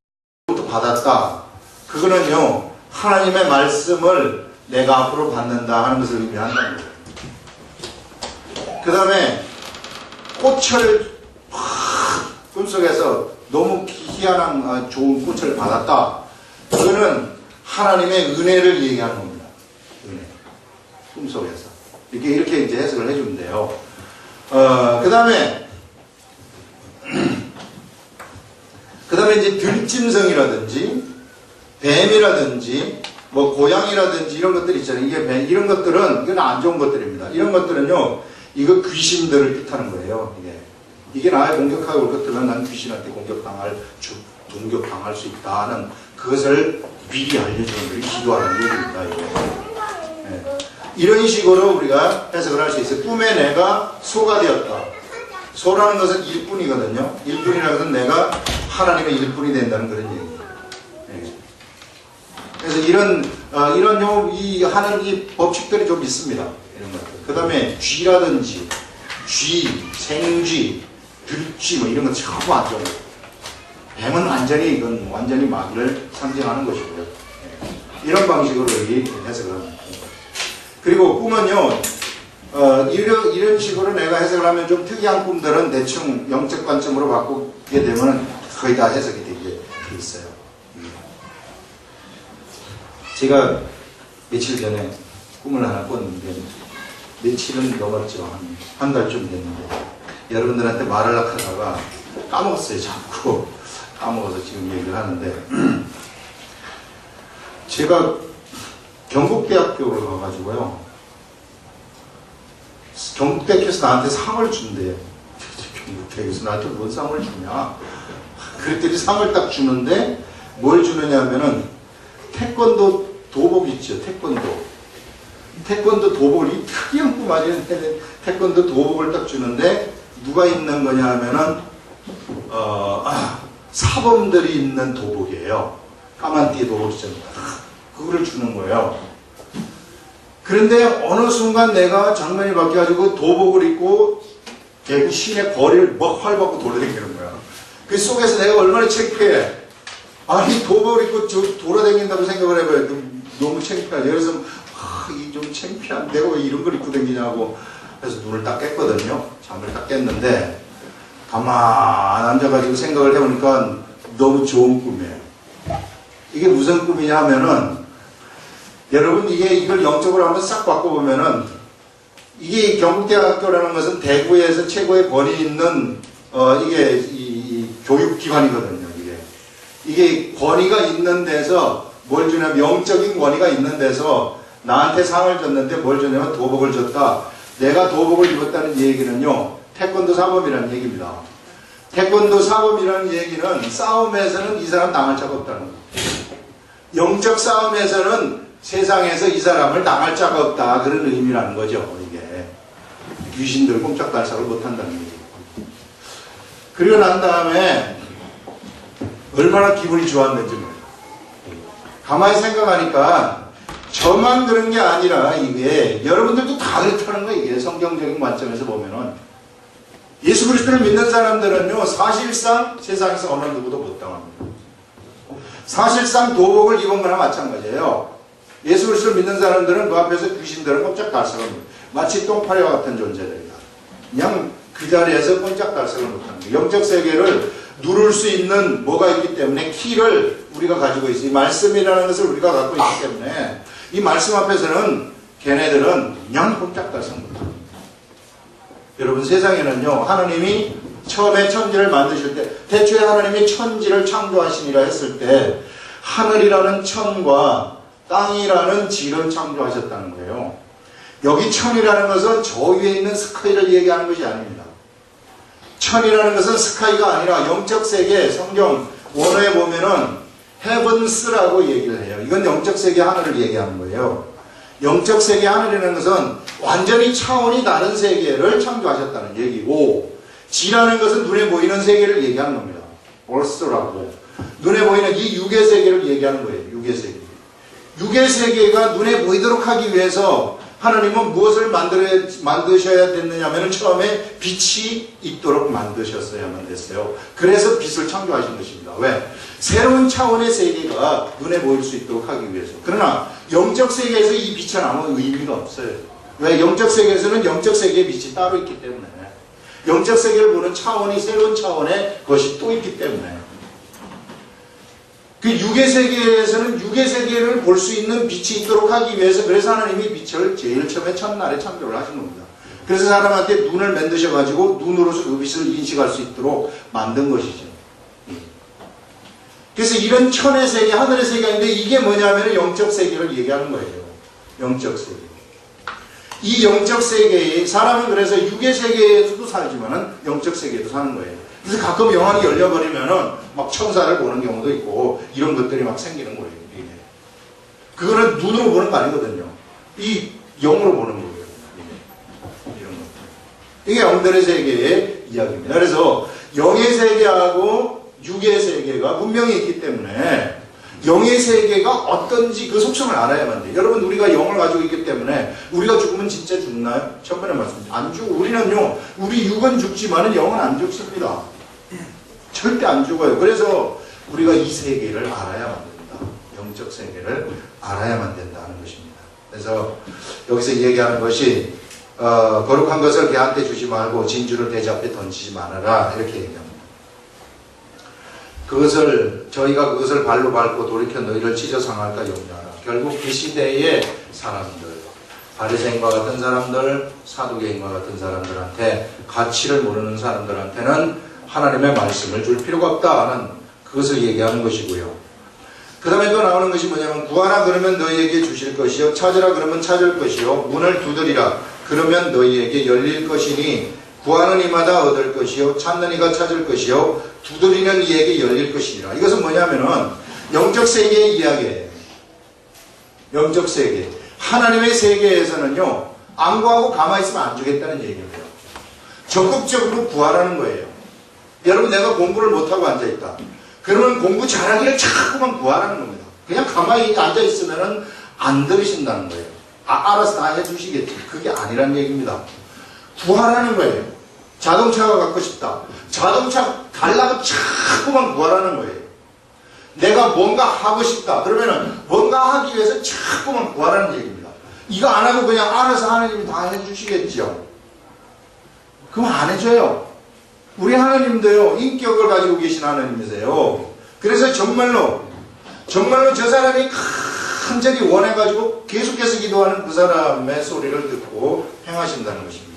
받았다. 그거는요, 하나님의 말씀을 내가 앞으로 받는다 하는 것을 의미한다는 거예요. 그 다음에 꽃을 꿈속에서 너무 희한한 좋은 꽃을 받았다. 그거는 하나님의 은혜를 얘기하는 겁니다. 은혜. 꿈속에서. 이렇게 이제 해석을 해주면 돼요. 그 다음에 이제 들짐승이라든지 뱀이라든지 뭐 고양이라든지 이런 것들이 있잖아요. 이런 것들은 이건 안 좋은 것들입니다. 이런 것들은요, 이거 귀신들을 뜻하는 거예요. 이게 나의 공격하고 올 것들은 난 귀신한테 공격당할 수 있다는 그것을 미리 알려주는 게 기도하는 얘기입니다. 네. 이런 식으로 우리가 해석을 할 수 있어요. 꿈에 내가 소가 되었다. 소라는 것은 일꾼이거든요. 일꾼이라는 것은 내가 하나님의 일꾼이 된다는 그런 얘기예요. 네. 그래서 이 하는 이 법칙들이 좀 있습니다. 이런 것들. 그 다음에 쥐라든지 생쥐, 들쥐 뭐 이런 거 전부 안 좋은 거예요. 뱀은 이건 완전히 마귀를 상징하는 것이고요. 네. 이런 방식으로 해석을 합니다. 그리고 꿈은요, 이런 식으로 내가 해석을 하면 좀 특이한 꿈들은 대충 영적 관점으로 바꾸게 되면 거의 다 해석이 되게 돼 있어요. 제가 며칠 전에 꿈을 하나 꿨는데, 며칠은 넘었죠. 한 달쯤 됐는데, 여러분들한테 말하려고 하다가 까먹었어요. 자꾸 까먹어서 지금 얘기를 하는데, 제가 경북대학교를 가가지고요, 경북대학교에서 나한테 상을 준대요. 경북대학교에서 나한테 뭔 상을 주냐? 그랬더니 상을 딱 주는데 뭘 주느냐 하면은 태권도 도복 있죠. 태권도 도복을, 이 특이한 꿈 아니에요. 태권도 도복을 딱 주는데 누가 입는 거냐 하면은 사범들이 입는 도복이에요. 까만띠 도복이잖아요. 그거를 주는 거예요. 그런데 어느 순간 내가 장면이 바뀌어가지고 도복을 입고 대구 시내 거리를 막 활받고 돌아다니는 거야. 그 속에서 내가 얼마나 창피해. 아니, 도복을 입고 돌아다닌다고 생각을 해봐요. 너무 창피하지. 그래서 이 좀 창피한, 내가 왜 이런 걸 입고 다니냐고. 그래서 눈을 딱 깼거든요. 잠을 딱 깼는데 가만 앉아가지고 생각을 해보니까 너무 좋은 꿈이에요. 이게 무슨 꿈이냐 하면은, 여러분 이걸 영적으로 한번 싹 바꿔보면은, 이게 경북대학교라는 것은 대구에서 최고의 권위 있는 이게 이 교육기관이거든요. 이게 권위가 있는 데서 뭘 주냐면, 영적인 권위가 있는 데서 나한테 상을 줬는데 뭘 주냐면 도복을 줬다. 내가 도복을 입었다는 얘기는요, 태권도 사범이라는 얘기입니다. 태권도 사범이라는 얘기는 싸움에서는 이 사람 당할 자가 없다는 거예요. 영적 싸움에서는 세상에서 이 사람을 당할 자가 없다, 그런 의미라는 거죠. 이게 귀신들 꼼짝달싹을 못한다는 얘기죠. 그리고 난 다음에 얼마나 기분이 좋았는지 몰라요. 가만히 생각하니까 저만 그런 게 아니라 이게 여러분들도 다 그렇다는 거예요. 이게 성경적인 관점에서 보면은 예수 그리스도를 믿는 사람들은요, 사실상 세상에서 어느 누구도 못 당합니다. 사실상 도복을 입은 거나 마찬가지예요. 예수 그리스도를 믿는 사람들은 그 앞에서 귀신들은 꼼짝달싹합니다. 마치 똥파리와 같은 존재들이다. 그냥 그 자리에서 꼼짝달싹을 못합니다. 영적 세계를 누를 수 있는 뭐가 있기 때문에, 키를 우리가 가지고 있어요. 이 말씀이라는 것을 우리가 갖고 있기 때문에 이 말씀 앞에서는 걔네들은 그냥 꼼짝달싹 못합니다. 여러분, 세상에는요, 하나님이 처음에 천지를 만드실 때, 태초에 하나님이 천지를 창조하시니라 했을 때 하늘이라는 천과 땅이라는 지를 창조하셨다는 거예요. 여기 천이라는 것은 저 위에 있는 스카이를 얘기하는 것이 아닙니다. 천이라는 것은 스카이가 아니라 영적 세계, 성경 원어에 보면은 헤븐스라고 얘기를 해요. 이건 영적 세계 하늘을 얘기하는 거예요. 영적 세계 하늘이라는 것은 완전히 차원이 다른 세계를 창조하셨다는 얘기고, 지라는 것은 눈에 보이는 세계를 얘기하는 겁니다. 얼스라고. 눈에 보이는 이 육의 세계를 얘기하는 거예요. 육의 세계. 육의 세계가 눈에 보이도록 하기 위해서 하나님은 무엇을 만드셔야 됐느냐면 처음에 빛이 있도록 만드셨어야만 됐어요. 그래서 빛을 창조하신 것입니다. 왜? 새로운 차원의 세계가 눈에 보일 수 있도록 하기 위해서. 그러나 영적 세계에서 이 빛은 아무 의미가 없어요. 왜? 영적 세계에서는 영적 세계의 빛이 따로 있기 때문에. 영적 세계를 보는 차원이 새로운 차원의 것이 또 있기 때문에. 그 육의 세계에서는 육의 세계를 볼 수 있는 빛이 있도록 하기 위해서, 그래서 하나님이 빛을 제일 처음에 첫날에 창조를 하신 겁니다. 그래서 사람한테 눈을 만드셔가지고 눈으로서 그 빛을 인식할 수 있도록 만든 것이죠. 그래서 이런 천의 세계, 하늘의 세계인데 이게 뭐냐면 영적 세계를 얘기하는 거예요. 영적 세계. 이 영적 세계에 사람은 그래서 육의 세계에서도 살지만은 영적 세계에도 사는 거예요. 그래서 가끔 영안이 열려버리면은 막 천사를 보는 경우도 있고 이런 것들이 막 생기는 거예요. 이게. 그거는 눈으로 보는 거 아니거든요. 이 영으로 보는 거예요. 이런 것들. 이게 영들의 세계의 이야기입니다. 그래서 영의 세계하고 육의 세계가 분명히 있기 때문에 영의 세계가 어떤지 그 속성을 알아야만 돼요. 여러분, 우리가 영을 가지고 있기 때문에 우리가 죽으면 진짜 죽나요? 첫번에 말씀드렸죠. 안 죽고 우리는요, 우리 육은 죽지만은 영은 안 죽습니다. 절대 안 죽어요. 그래서 우리가 이 세계를 알아야만 된다. 영적 세계를 알아야만 된다는 것입니다. 그래서 여기서 얘기하는 것이 거룩한 것을 걔한테 주지 말고 진주를 돼지 앞에 던지지 말아라, 이렇게 얘기합니다. 저희가 그것을 발로 밟고 돌이켜 너희를 찢어 상할까 염려하라. 결국 그 시대의 사람들, 바리새인과 같은 사람들, 사두개인과 같은 사람들한테, 가치를 모르는 사람들한테는 하나님의 말씀을 줄 필요가 없다는 그것을 얘기하는 것이고요. 그 다음에 또 나오는 것이 뭐냐면, 구하라 그러면 너희에게 주실 것이요, 찾으라 그러면 찾을 것이요, 문을 두드리라 그러면 너희에게 열릴 것이니, 구하는 이마다 얻을 것이요, 찾는 이가 찾을 것이요, 두드리는 이에게 열릴 것이니라. 이것은 뭐냐면은 영적 세계의 이야기예요. 영적 세계. 하나님의 세계에서는요, 안 구하고 가만히 있으면 안 주겠다는 얘기예요. 적극적으로 구하라는 거예요. 여러분, 내가 공부를 못하고 앉아있다. 그러면 공부 잘하기를 자꾸만 구하라는 겁니다. 그냥 가만히 앉아있으면 안 들으신다는 거예요. 알아서 다 해주시겠지. 그게 아니란 얘기입니다. 구하라는 거예요. 자동차가 갖고 싶다. 자동차 달라고 자꾸만 구하라는 거예요. 내가 뭔가 하고 싶다. 그러면은 뭔가 하기 위해서 자꾸만 구하라는 얘기입니다. 이거 안 하고 그냥 알아서 하나님이 다 해주시겠죠. 그럼 안 해줘요. 우리 하나님도요, 인격을 가지고 계신 하나님이세요. 그래서 정말로 저 사람이 간절히 원해가지고 계속해서 기도하는 그 사람의 소리를 듣고 행하신다는 것입니다.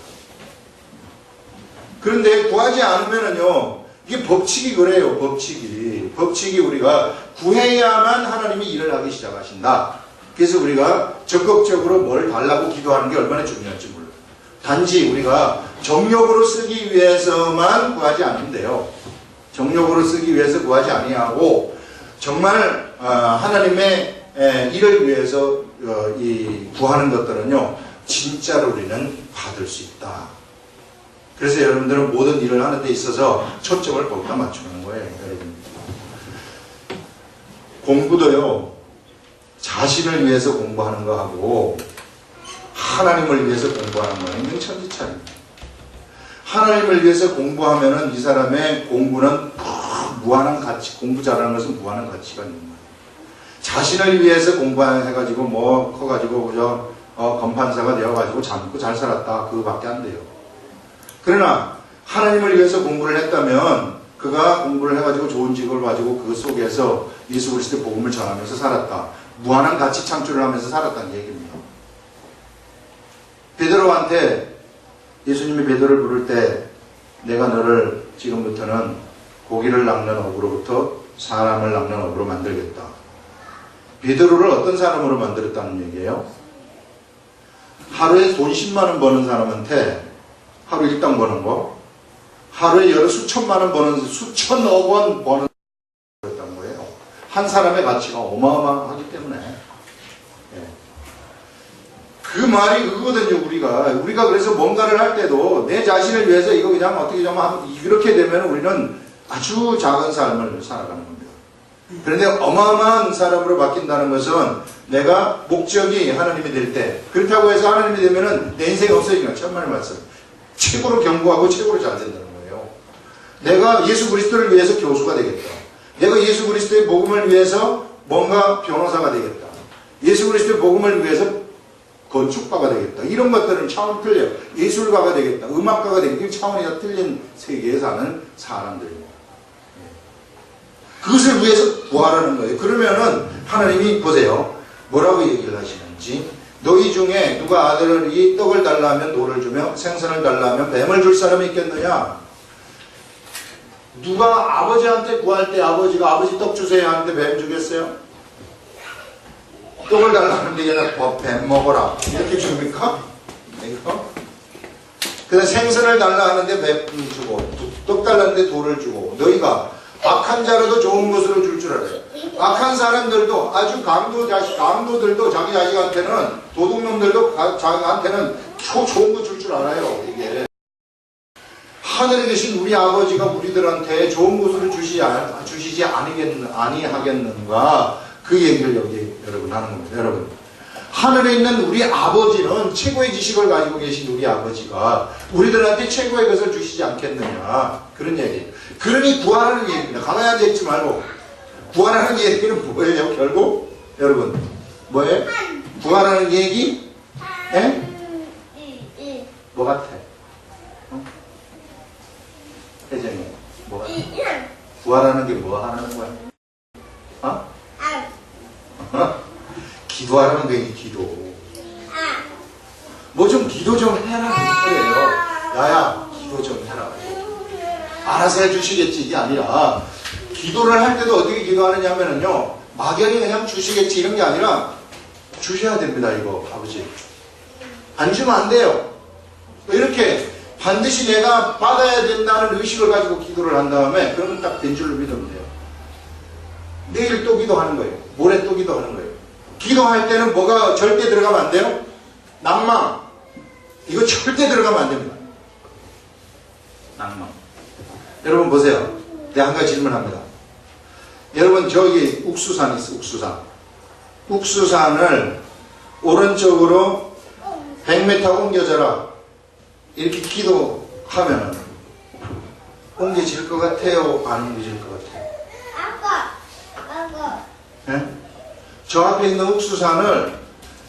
그런데 구하지 않으면은요, 이게 법칙이 그래요. 법칙이 우리가 구해야만 하나님이 일을 하기 시작하신다. 그래서 우리가 적극적으로 뭘 달라고 기도하는 게 얼마나 중요할지 몰라요. 단지 우리가 정욕으로 쓰기 위해서만 구하지 않으면 돼요. 정욕으로 쓰기 위해서 구하지 아니하고 정말 하나님의 일을 위해서 구하는 것들은요, 진짜로 우리는 받을 수 있다. 그래서 여러분들은 모든 일을 하는 데 있어서 초점을 거기다 맞추는 거예요. 여러분, 공부도요, 자신을 위해서 공부하는 거하고 하나님을 위해서 공부하는 거는 천지차이입니다. 하나님을 위해서 공부하면은 이 사람의 공부는 무한한 가치, 공부 잘하는 것은 무한한 가치가 있는 거예요. 자신을 위해서 공부해가지고 뭐 커가지고 그저 검판사가 되어가지고 젊고 잘 살았다, 그거밖에 안 돼요. 그러나 하나님을 위해서 공부를 했다면 그가 공부를 해가지고 좋은 직업을 가지고 그 속에서 예수 그리스도의 복음을 전하면서 살았다. 무한한 가치 창출을 하면서 살았다는 얘기입니다. 베드로한테 예수님이 베드로를 부를 때 내가 너를 지금부터는 고기를 낚는 어부로부터 사람을 낚는 어부로 만들겠다. 베드로를 어떤 사람으로 만들었다는 얘기예요? 하루에 돈 10만 원 버는 사람한테 하루 일당 버는 거, 하루에 여러 수천만 원 버는, 수천억 원 버는 거였던 거예요. 한 사람의 가치가 어마어마하기 때문에. 그 말이 그거거든요. 우리가 그래서 뭔가를 할 때도 내 자신을 위해서 이거 그냥 어떻게 좀 이렇게 되면 우리는 아주 작은 삶을 살아가는 겁니다. 그런데 어마어마한 사람으로 바뀐다는 것은 내가 목적이 하나님이 될 때, 그렇다고 해서 하나님이 되면은 내 인생이 없어지니까 천만의 말씀. 최고로 견고하고 최고로 잘 된다는 거예요. 내가 예수 그리스도를 위해서 교수가 되겠다. 내가 예수 그리스도의 복음을 위해서 뭔가 변호사가 되겠다. 예수 그리스도의 복음을 위해서 건축가가 되겠다. 이런 것들은 차원이 틀려요. 예술가가 되겠다. 음악가가 되겠다. 이 차원이 다 틀린 세계에 사는 사람들입니다. 그것을 위해서 구하라는 거예요. 그러면은 하나님이 보세요. 뭐라고 얘기를 하시는지. 너희 중에 누가 아들이 떡을 달라 하면 돌을 주며 생선을 달라 하면 뱀을 줄 사람이 있겠느냐? 누가 아버지한테 구할 때 아버지가 아버지 떡 주세요 하는데 뱀 주겠어요? 떡을 달라 하는데 얘가 뱀 먹어라 이렇게 줍니까? 그 다음 생선을 달라 하는데 뱀 주고 떡 달라는데 돌을 주고 너희가 악한 자라도 좋은 것으로 줄 줄 알아요. 악한 사람들도 아주 강도들도 자기 자식한테는 도둑놈들도 자기한테는 좋은 거 줄 줄 알아요. 이게 하늘에 계신 우리 아버지가 우리들한테 좋은 것으로 주시지 아니하겠는가 그 얘기를 여기 여러분 하는 겁니다. 여러분 하늘에 있는 우리 아버지는 최고의 지식을 가지고 계신 우리 아버지가 우리들한테 최고의 것을 주시지 않겠느냐 그런 얘기예요. 그러니 구하라는 얘기입니다. 가만히 앉아있지 말고 구하라는 얘기는 뭐예요? 결국 여러분 뭐예요? 구하라는 얘기? 예? 뭐 같아? 혜정이 뭐 같아? 구하라는 게 뭐 하라는 거야? 어? 기도하라는 거예요. 기도 뭐 좀 기도 좀 해라 그래요. 야야 기도 좀 해라. 알아서 해주시겠지 이게 아니라 기도를 할 때도 어떻게 기도하느냐 하면은요 막연히 그냥 주시겠지 이런 게 아니라 주셔야 됩니다. 이거 아버지 안 주면 안 돼요. 이렇게 반드시 내가 받아야 된다는 의식을 가지고 기도를 한 다음에 그러면 딱 된 줄로 믿으면 돼요. 내일 또 기도하는 거예요. 모레 또 기도하는 거예요. 기도할 때는 뭐가 절대 들어가면 안 돼요? 낭망 이거 절대 들어가면 안 됩니다. 낭망 여러분 보세요. 내가 한 가지 질문합니다. 여러분 저기 욱수산 있어. 욱수산을 오른쪽으로 100m 옮겨져라 이렇게 기도하면 옮겨질 것 같아요? 안 옮겨질 것 같아요? 아까 네? 저 앞에 있는 욱수산을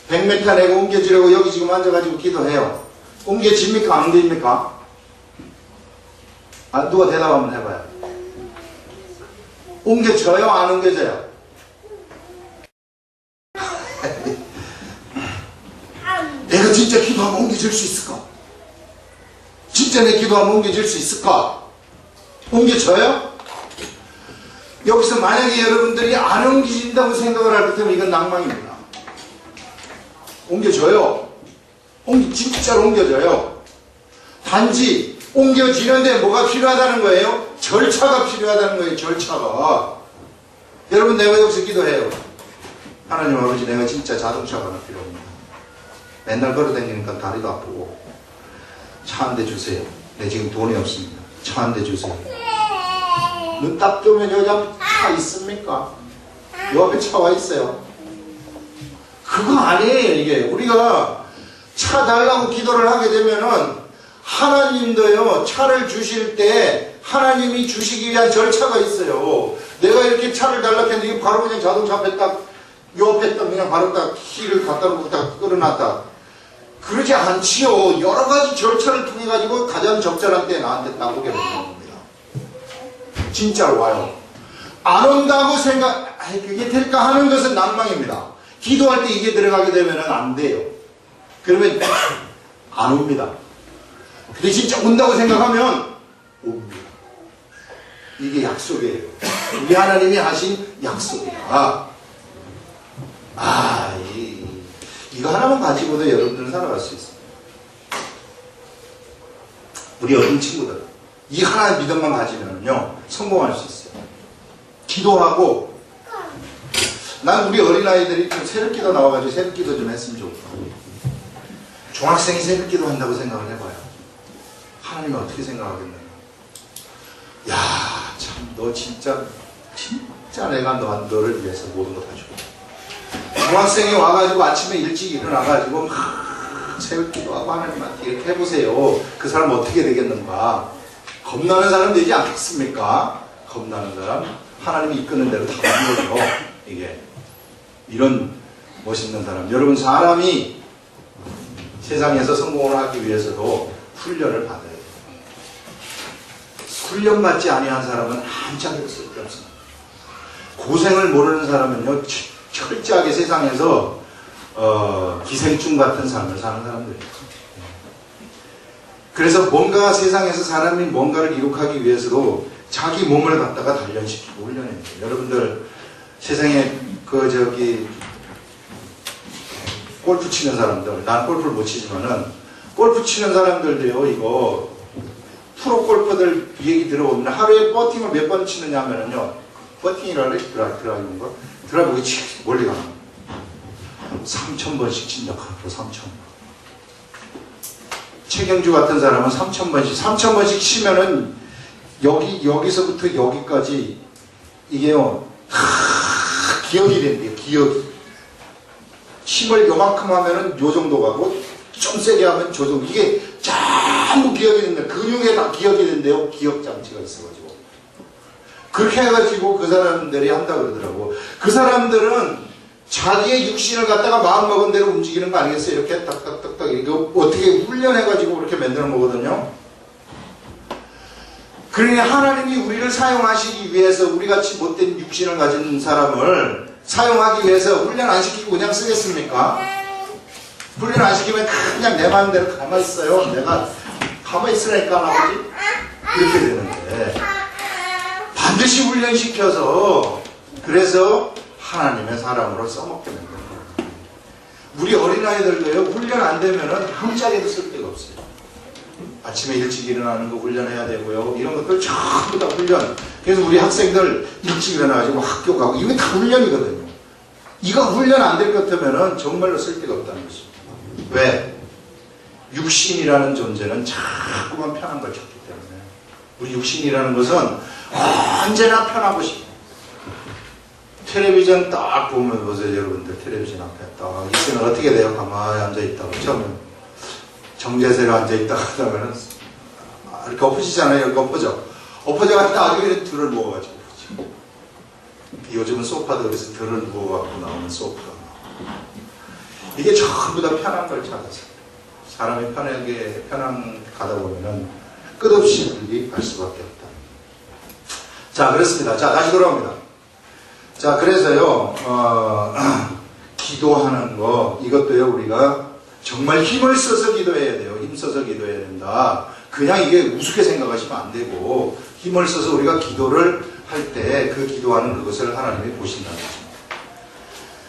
100m 내고 옮겨지려고 여기 지금 앉아가지고 기도해요. 옮겨집니까? 안 옮겨집니까? 아, 누가 대답 한번 해봐요. 옮겨져요? 안 옮겨져요? 내가 진짜 기도하면 옮겨질 수 있을까? 진짜 내 기도하면 옮겨질 수 있을까? 옮겨져요? 여기서 만약에 여러분들이 안 옮겨진다고 생각을 할 것 같으면 이건 낭망입니다. 옮겨져요. 진짜로 옮겨져요. 단지 옮겨지는데 뭐가 필요하다는 거예요? 절차가 필요하다는 거예요. 절차가. 여러분 내가 여기서 기도해요. 하나님 아버지 내가 진짜 자동차가 하나 필요합니다. 맨날 걸어다니니까 다리도 아프고 차 한 대 주세요. 내 지금 돈이 없습니다. 차 한 대 주세요. 눈 딱 뜨면 여기 앞에 차 있습니까? 요 앞에 차 와 있어요. 그거 아니에요. 이게 우리가 차 달라고 기도를 하게 되면은 하나님도요 차를 주실 때 하나님이 주시기 위한 절차가 있어요. 내가 이렇게 차를 달라고 했는데 바로 그냥 자동차 앞에 딱 요 앞에 딱 그냥 바로 딱 키를 갖다 놓고 딱 끌어놨다. 그러지 않지요. 여러 가지 절차를 통해 가지고 가장 적절한 때 나한테 딱 오게 되는 겁니다. 진짜로 와요. 안 온다고 그게 될까 하는 것은 낭망입니다. 기도할 때 이게 들어가게 되면 안 돼요. 그러면 안 옵니다. 근데 진짜 온다고 생각하면 옵니다. 이게 약속이에요. 우리 하나님이 하신 약속이야. 이거 하나만 가지고도 여러분들은 살아갈 수 있어요. 우리 어린 친구들 이 하나의 믿음만 가지면요 성공할 수 있어요. 기도하고 난 우리 어린아이들이 좀 새벽기도 나와가지고 새벽기도 좀 했으면 좋겠다. 중학생이 새벽기도 한다고 생각을 해봐요. 하나님은 어떻게 생각하겠느냐. 야, 참 너 진짜 내가 너를 위해서 모든 거 다 주고 중학생이 와가지고 아침에 일찍 일어나가지고 막 새벽 기도하고 하나님한테 이렇게 해보세요. 그 사람 어떻게 되겠는가? 겁나는 사람 되지 않겠습니까? 겁나는 사람 하나님이 이끄는 대로 다 하는 거죠. 이게 이런 멋있는 사람. 여러분, 사람이 세상에서 성공을 하기 위해서도 훈련을 받아야 돼요. 훈련받지 아니한 사람은 한짝에도 쓸데없습니다. 고생을 모르는 사람은요, 철저하게 세상에서 기생충 같은 삶을 사는 사람들이에요. 그래서 뭔가 세상에서 사람이 뭔가를 이룩하기 위해서도 자기 몸을 갖다가 단련시키고 훈련해야 돼요. 여러분들 세상에 골프 치는 사람들, 난 골프를 못 치지만은 골프 치는 사람들도요, 이거 프로 골퍼들 얘기 들어보면 하루에 퍼팅을 몇 번 치느냐 하면은요, 퍼팅이라 그래? 드라이브인 거? 드라이브 멀리 가는 3,000번씩 친다. 앞으로 3,000번. 최경주 같은 사람은 3,000번씩 치면은 여기서부터 여기까지 이게요, 기억이 된대요. 기억이. 힘을 요만큼 하면은 요 정도 가고, 좀 세게 하면 저 정도. 이게 전부 기억이 된다. 근육에 다 기억이 된대요. 기억장치가 있어가지고. 그렇게 해가지고 그 사람들이 한다 그러더라고. 그 사람들은 자기의 육신을 갖다가 마음먹은 대로 움직이는 거 아니겠어요? 이렇게 딱딱딱딱 이거 어떻게 훈련해가지고 그렇게 만드는 거거든요. 그러니 하나님이 우리를 사용하시기 위해서 우리같이 못된 육신을 가진 사람을 사용하기 위해서 훈련 안 시키고 그냥 쓰겠습니까? 훈련 안 시키면 그냥 내 마음대로 가만히 있어요. 내가 가만히 있으라니까 아버지? 이렇게 되는데 반드시 훈련시켜서 그래서 하나님의 사람으로 써먹게 만드는 거예요. 우리 어린아이들도요, 훈련 안 되면은 한짝에도 쓸 데가 없어요. 아침에 일찍 일어나는 거 훈련해야 되고요. 이런 것들 전부 다 훈련. 그래서 우리 학생들 일찍 일어나가지고 학교 가고 이거 다 훈련이거든요. 이거 훈련 안 될 것 같으면은 정말로 쓸 데가 없다는 것입니다. 왜? 육신이라는 존재는 자꾸만 편한 걸 찾기 때문에. 우리 육신이라는 것은 언제나 편하고 싶어요. 텔레비전 딱 보면 보세요. 여러분들 텔레비전 앞에 딱 이때는 어떻게 돼요? 가만히 앉아있다가 처음에 정자세로 앉아있다가 하다가는 이렇게 엎어지잖아요. 이렇게 엎어져가지고 나중에 들을 누워가지고 요즘은 소파도 그래서 들을 누워갖고 나오는 소파가 이게 전부 다 편한 걸 찾아서 사람이 편한 가다 보면은 끝없이 분리 갈 수밖에 없다. 자, 그렇습니다. 자, 다시 돌아옵니다. 자, 그래서요, 기도하는 거, 이것도요, 우리가 정말 힘을 써서 기도해야 돼요. 힘써서 기도해야 된다. 그냥 이게 우습게 생각하시면 안 되고, 힘을 써서 우리가 기도를 할 때 그 기도하는 그것을 하나님이 보신다는 거죠.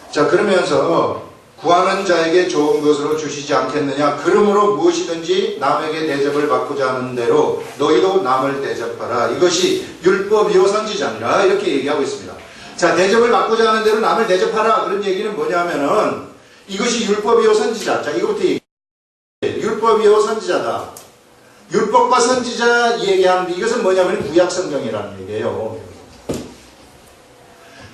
자, 그러면서, 구하는 자에게 좋은 것으로 주시지 않겠느냐. 그러므로 무엇이든지 남에게 대접을 받고자 하는 대로 너희도 남을 대접하라. 이것이 율법이요 선지자니라. 이렇게 얘기하고 있습니다. 자, 대접을 받고자 하는 대로 남을 대접하라. 그런 얘기는 뭐냐면은 이것이 율법이요 선지자. 자, 이거부터 얘기해요. 율법이요 선지자다. 율법과 선지자 얘기하는데 이것은 뭐냐면 구약성경이라는 얘기예요.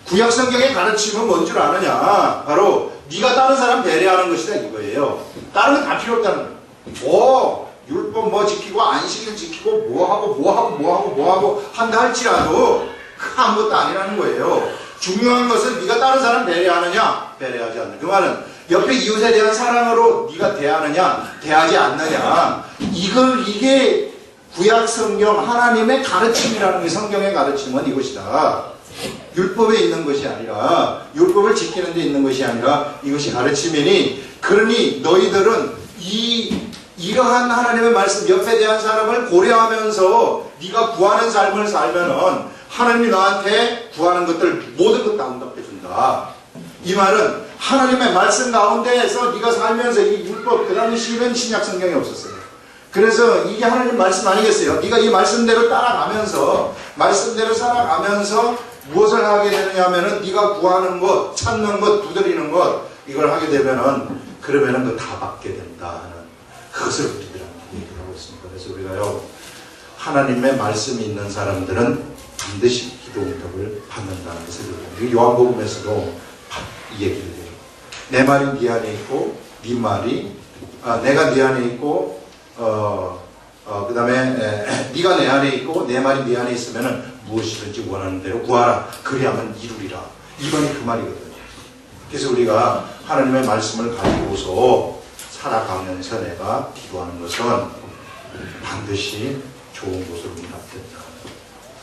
구약성경의 가르침은 뭔 줄 아느냐. 바로 네가 다른 사람 배려하는 것이다 이거예요. 다른 건 다 필요 없다는 거예요. 율법 뭐 지키고 안식일 지키고 뭐하고 한다 할지라도 그 아무것도 아니라는 거예요. 중요한 것은 네가 다른 사람 배려하느냐 배려하지 않느냐. 그 말은 옆에 이웃에 대한 사랑으로 네가 대하느냐 대하지 않느냐. 이게 구약성경 하나님의 가르침이라는 게 성경의 가르침은 이것이다. 율법에 있는 것이 아니라 율법을 지키는 데 있는 것이 아니라 이것이 가르침이니 그러니 너희들은 이러한 하나님의 말씀 옆에 대한 사람을 고려하면서 네가 구하는 삶을 살면은 하나님이 너한테 구하는 것들 모든 것 다 응답해 준다. 이 말은 하나님의 말씀 가운데에서 네가 살면서 이 율법 그 당시에는 신약 성경이 없었어요. 그래서 이게 하나님 말씀 아니겠어요? 네가 이 말씀대로 따라가면서 말씀대로 살아가면서 무엇을 하게 되느냐 하면은 네가 구하는 것, 찾는 것, 두드리는 것 이걸 하게 되면은 그러면은 그 다 받게 된다 하는 그것을 우리들은 얘기를 하고 있습니다. 그래서 우리가요 하나님의 말씀이 있는 사람들은 반드시 기도 응답을 받는다는 것을 요한복음에서도 이 얘기를 해요. 내 말이 네 안에 있고 네 말이 내가 네 안에 있고 그 다음에 네가 내 안에 있고 내 말이 네 안에 있으면은 무엇이든지 원하는 대로 구하라. 그리하면 이루리라. 이번이 그 말이거든요. 그래서 우리가 하나님의 말씀을 가지고서 살아가면서 내가 기도하는 것은 반드시 좋은 곳으로 응답된다.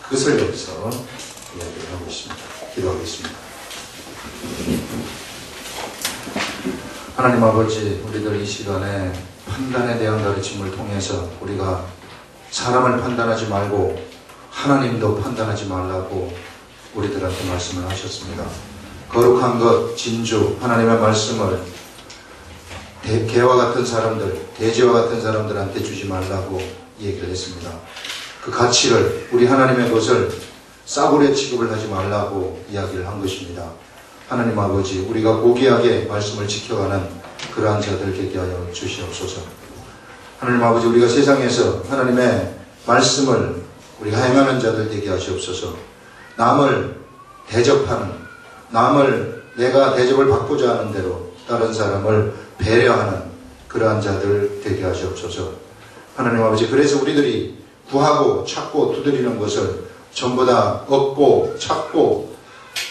그것을 여기서 이야기를 하고 있습니다. 기도하겠습니다. 하나님 아버지, 우리들 이 시간에 판단에 대한 가르침을 통해서 우리가 사람을 판단하지 말고 하나님도 판단하지 말라고 우리들한테 말씀을 하셨습니다. 거룩한 것, 진주, 하나님의 말씀을 개와 같은 사람들, 돼지와 같은 사람들한테 주지 말라고 얘기를 했습니다. 그 가치를, 우리 하나님의 것을 싸구려 취급을 하지 말라고 이야기를 한 것입니다. 하나님 아버지, 우리가 고귀하게 말씀을 지켜가는 그러한 자들 되게 하여 주시옵소서. 하나님 아버지, 우리가 세상에서 하나님의 말씀을 우리가 행하는 자들 되게 하시옵소서. 남을 대접하는, 남을 내가 대접을 받고자 하는 대로 다른 사람을 배려하는 그러한 자들 되게 하시옵소서. 하나님 아버지, 그래서 우리들이 구하고 찾고 두드리는 것을 전부 다 얻고 찾고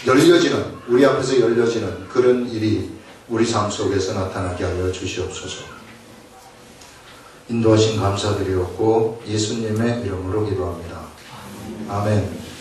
열려지는, 우리 앞에서 열려지는 그런 일이 우리 삶 속에서 나타나게 하여 주시옵소서. 인도하신 감사드리옵고 예수님의 이름으로 기도합니다. 아멘.